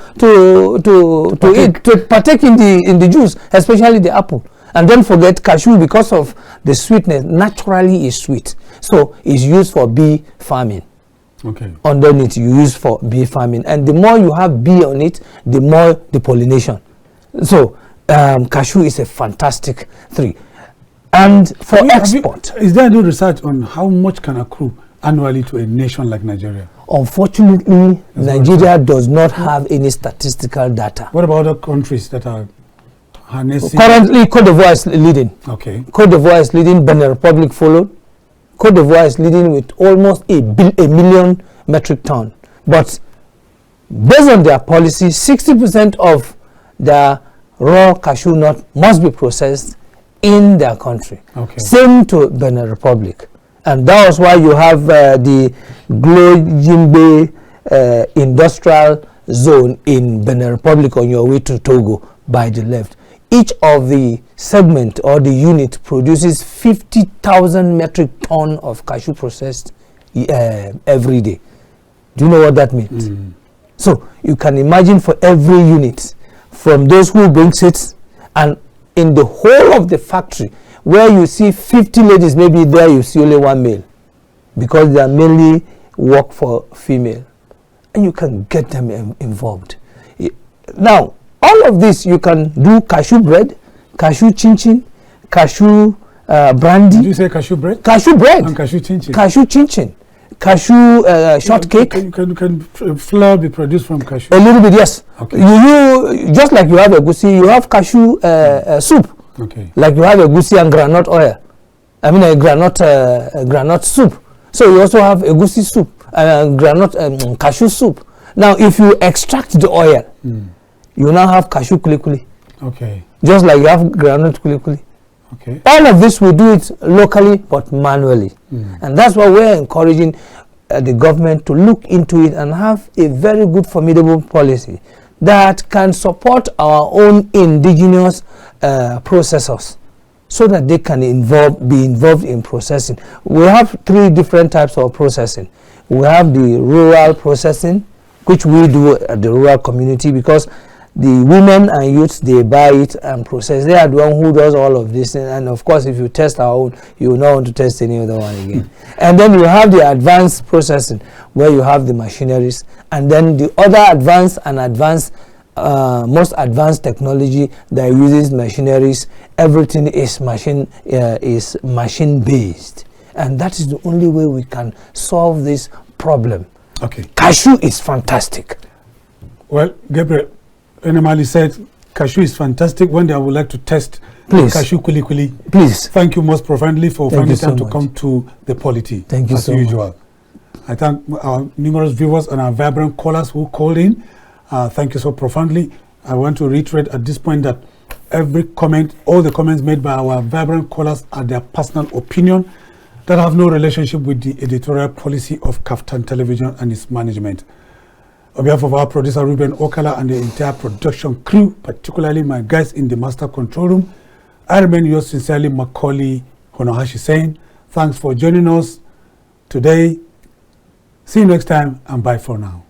eat, to partake in the juice, especially the apple. And don't forget, cashew, because of the sweetness, naturally is sweet. So it's used for bee farming. Underneath, you use for bee farming. And the more you have bee on it, the more the pollination. So cashew is a fantastic tree. And for export. Is there any research on how much can accrue annually to a nation like Nigeria? Unfortunately, Nigeria does not have any statistical data. What about other countries that are harnessing? Currently, Cote d'Ivoire is leading. Cote d'Ivoire is leading, Benin Republic followed. Cote d'Ivoire is leading with almost a million metric ton. But based on their policy, 60% of the raw cashew nut must be processed in their country. Same to Benin Republic. And that was why you have the Glojimbe industrial zone in Benin Republic on your way to Togo by the left. Each of the segment or the unit produces 50,000 metric ton of cashew processed every day. Do you know what that means? So you can imagine, for every unit, from those who brings it, and in the whole of the factory, where you see 50 ladies, maybe there you see only one male, because they are mainly work for female, and you can get them involved. Now, all of this, you can do cashew bread, cashew chin-chin, cashew brandy. Did you say cashew bread? Cashew bread. And cashew chin-chin. Cashew chin-chin. Cashew shortcake. Can flour be produced from cashew? A little bit, yes. You just like you have a egusi, you have cashew soup. Like you have a egusi and granite oil. I mean a granite soup. So you also have egusi soup, granite cashew soup. Now, if you extract the oil, you now have cashew kulikuli. Just like you have granite kulikuli. All of this we do it locally but manually, and that's why we're encouraging the government to look into it and have a very good, formidable policy that can support our own indigenous processors, so that they can be involved in processing. We have 3 different types of processing. We have the rural processing, which we do at the rural community, because the women and youths, they buy it and process. They are the one who does all of this. And of course, if you test our own, you will not want to test any other one again. And then you have the advanced processing, where you have the machineries. And then the other most advanced technology that uses machineries. Everything is machine based. And that is the only way we can solve this problem. Cashew is fantastic. Well, Gabriel, Enemali said cashew is fantastic. One day I would like to test cashew kulikuli. Please. Thank you most profoundly for finding time to come to the Polity. Thank you as so usual. much. I thank our numerous viewers and our vibrant callers who called in. Thank you so profoundly. I want to reiterate at this point that every comment, all the comments made by our vibrant callers are their personal opinion that have no relationship with the editorial policy of KAFTAN Television and its management. On behalf of our producer Ruben Okala and the entire production crew, particularly my guys in the master control room, I remain yours sincerely, Macaulay Honohashi, saying thanks for joining us today. See you next time and bye for now.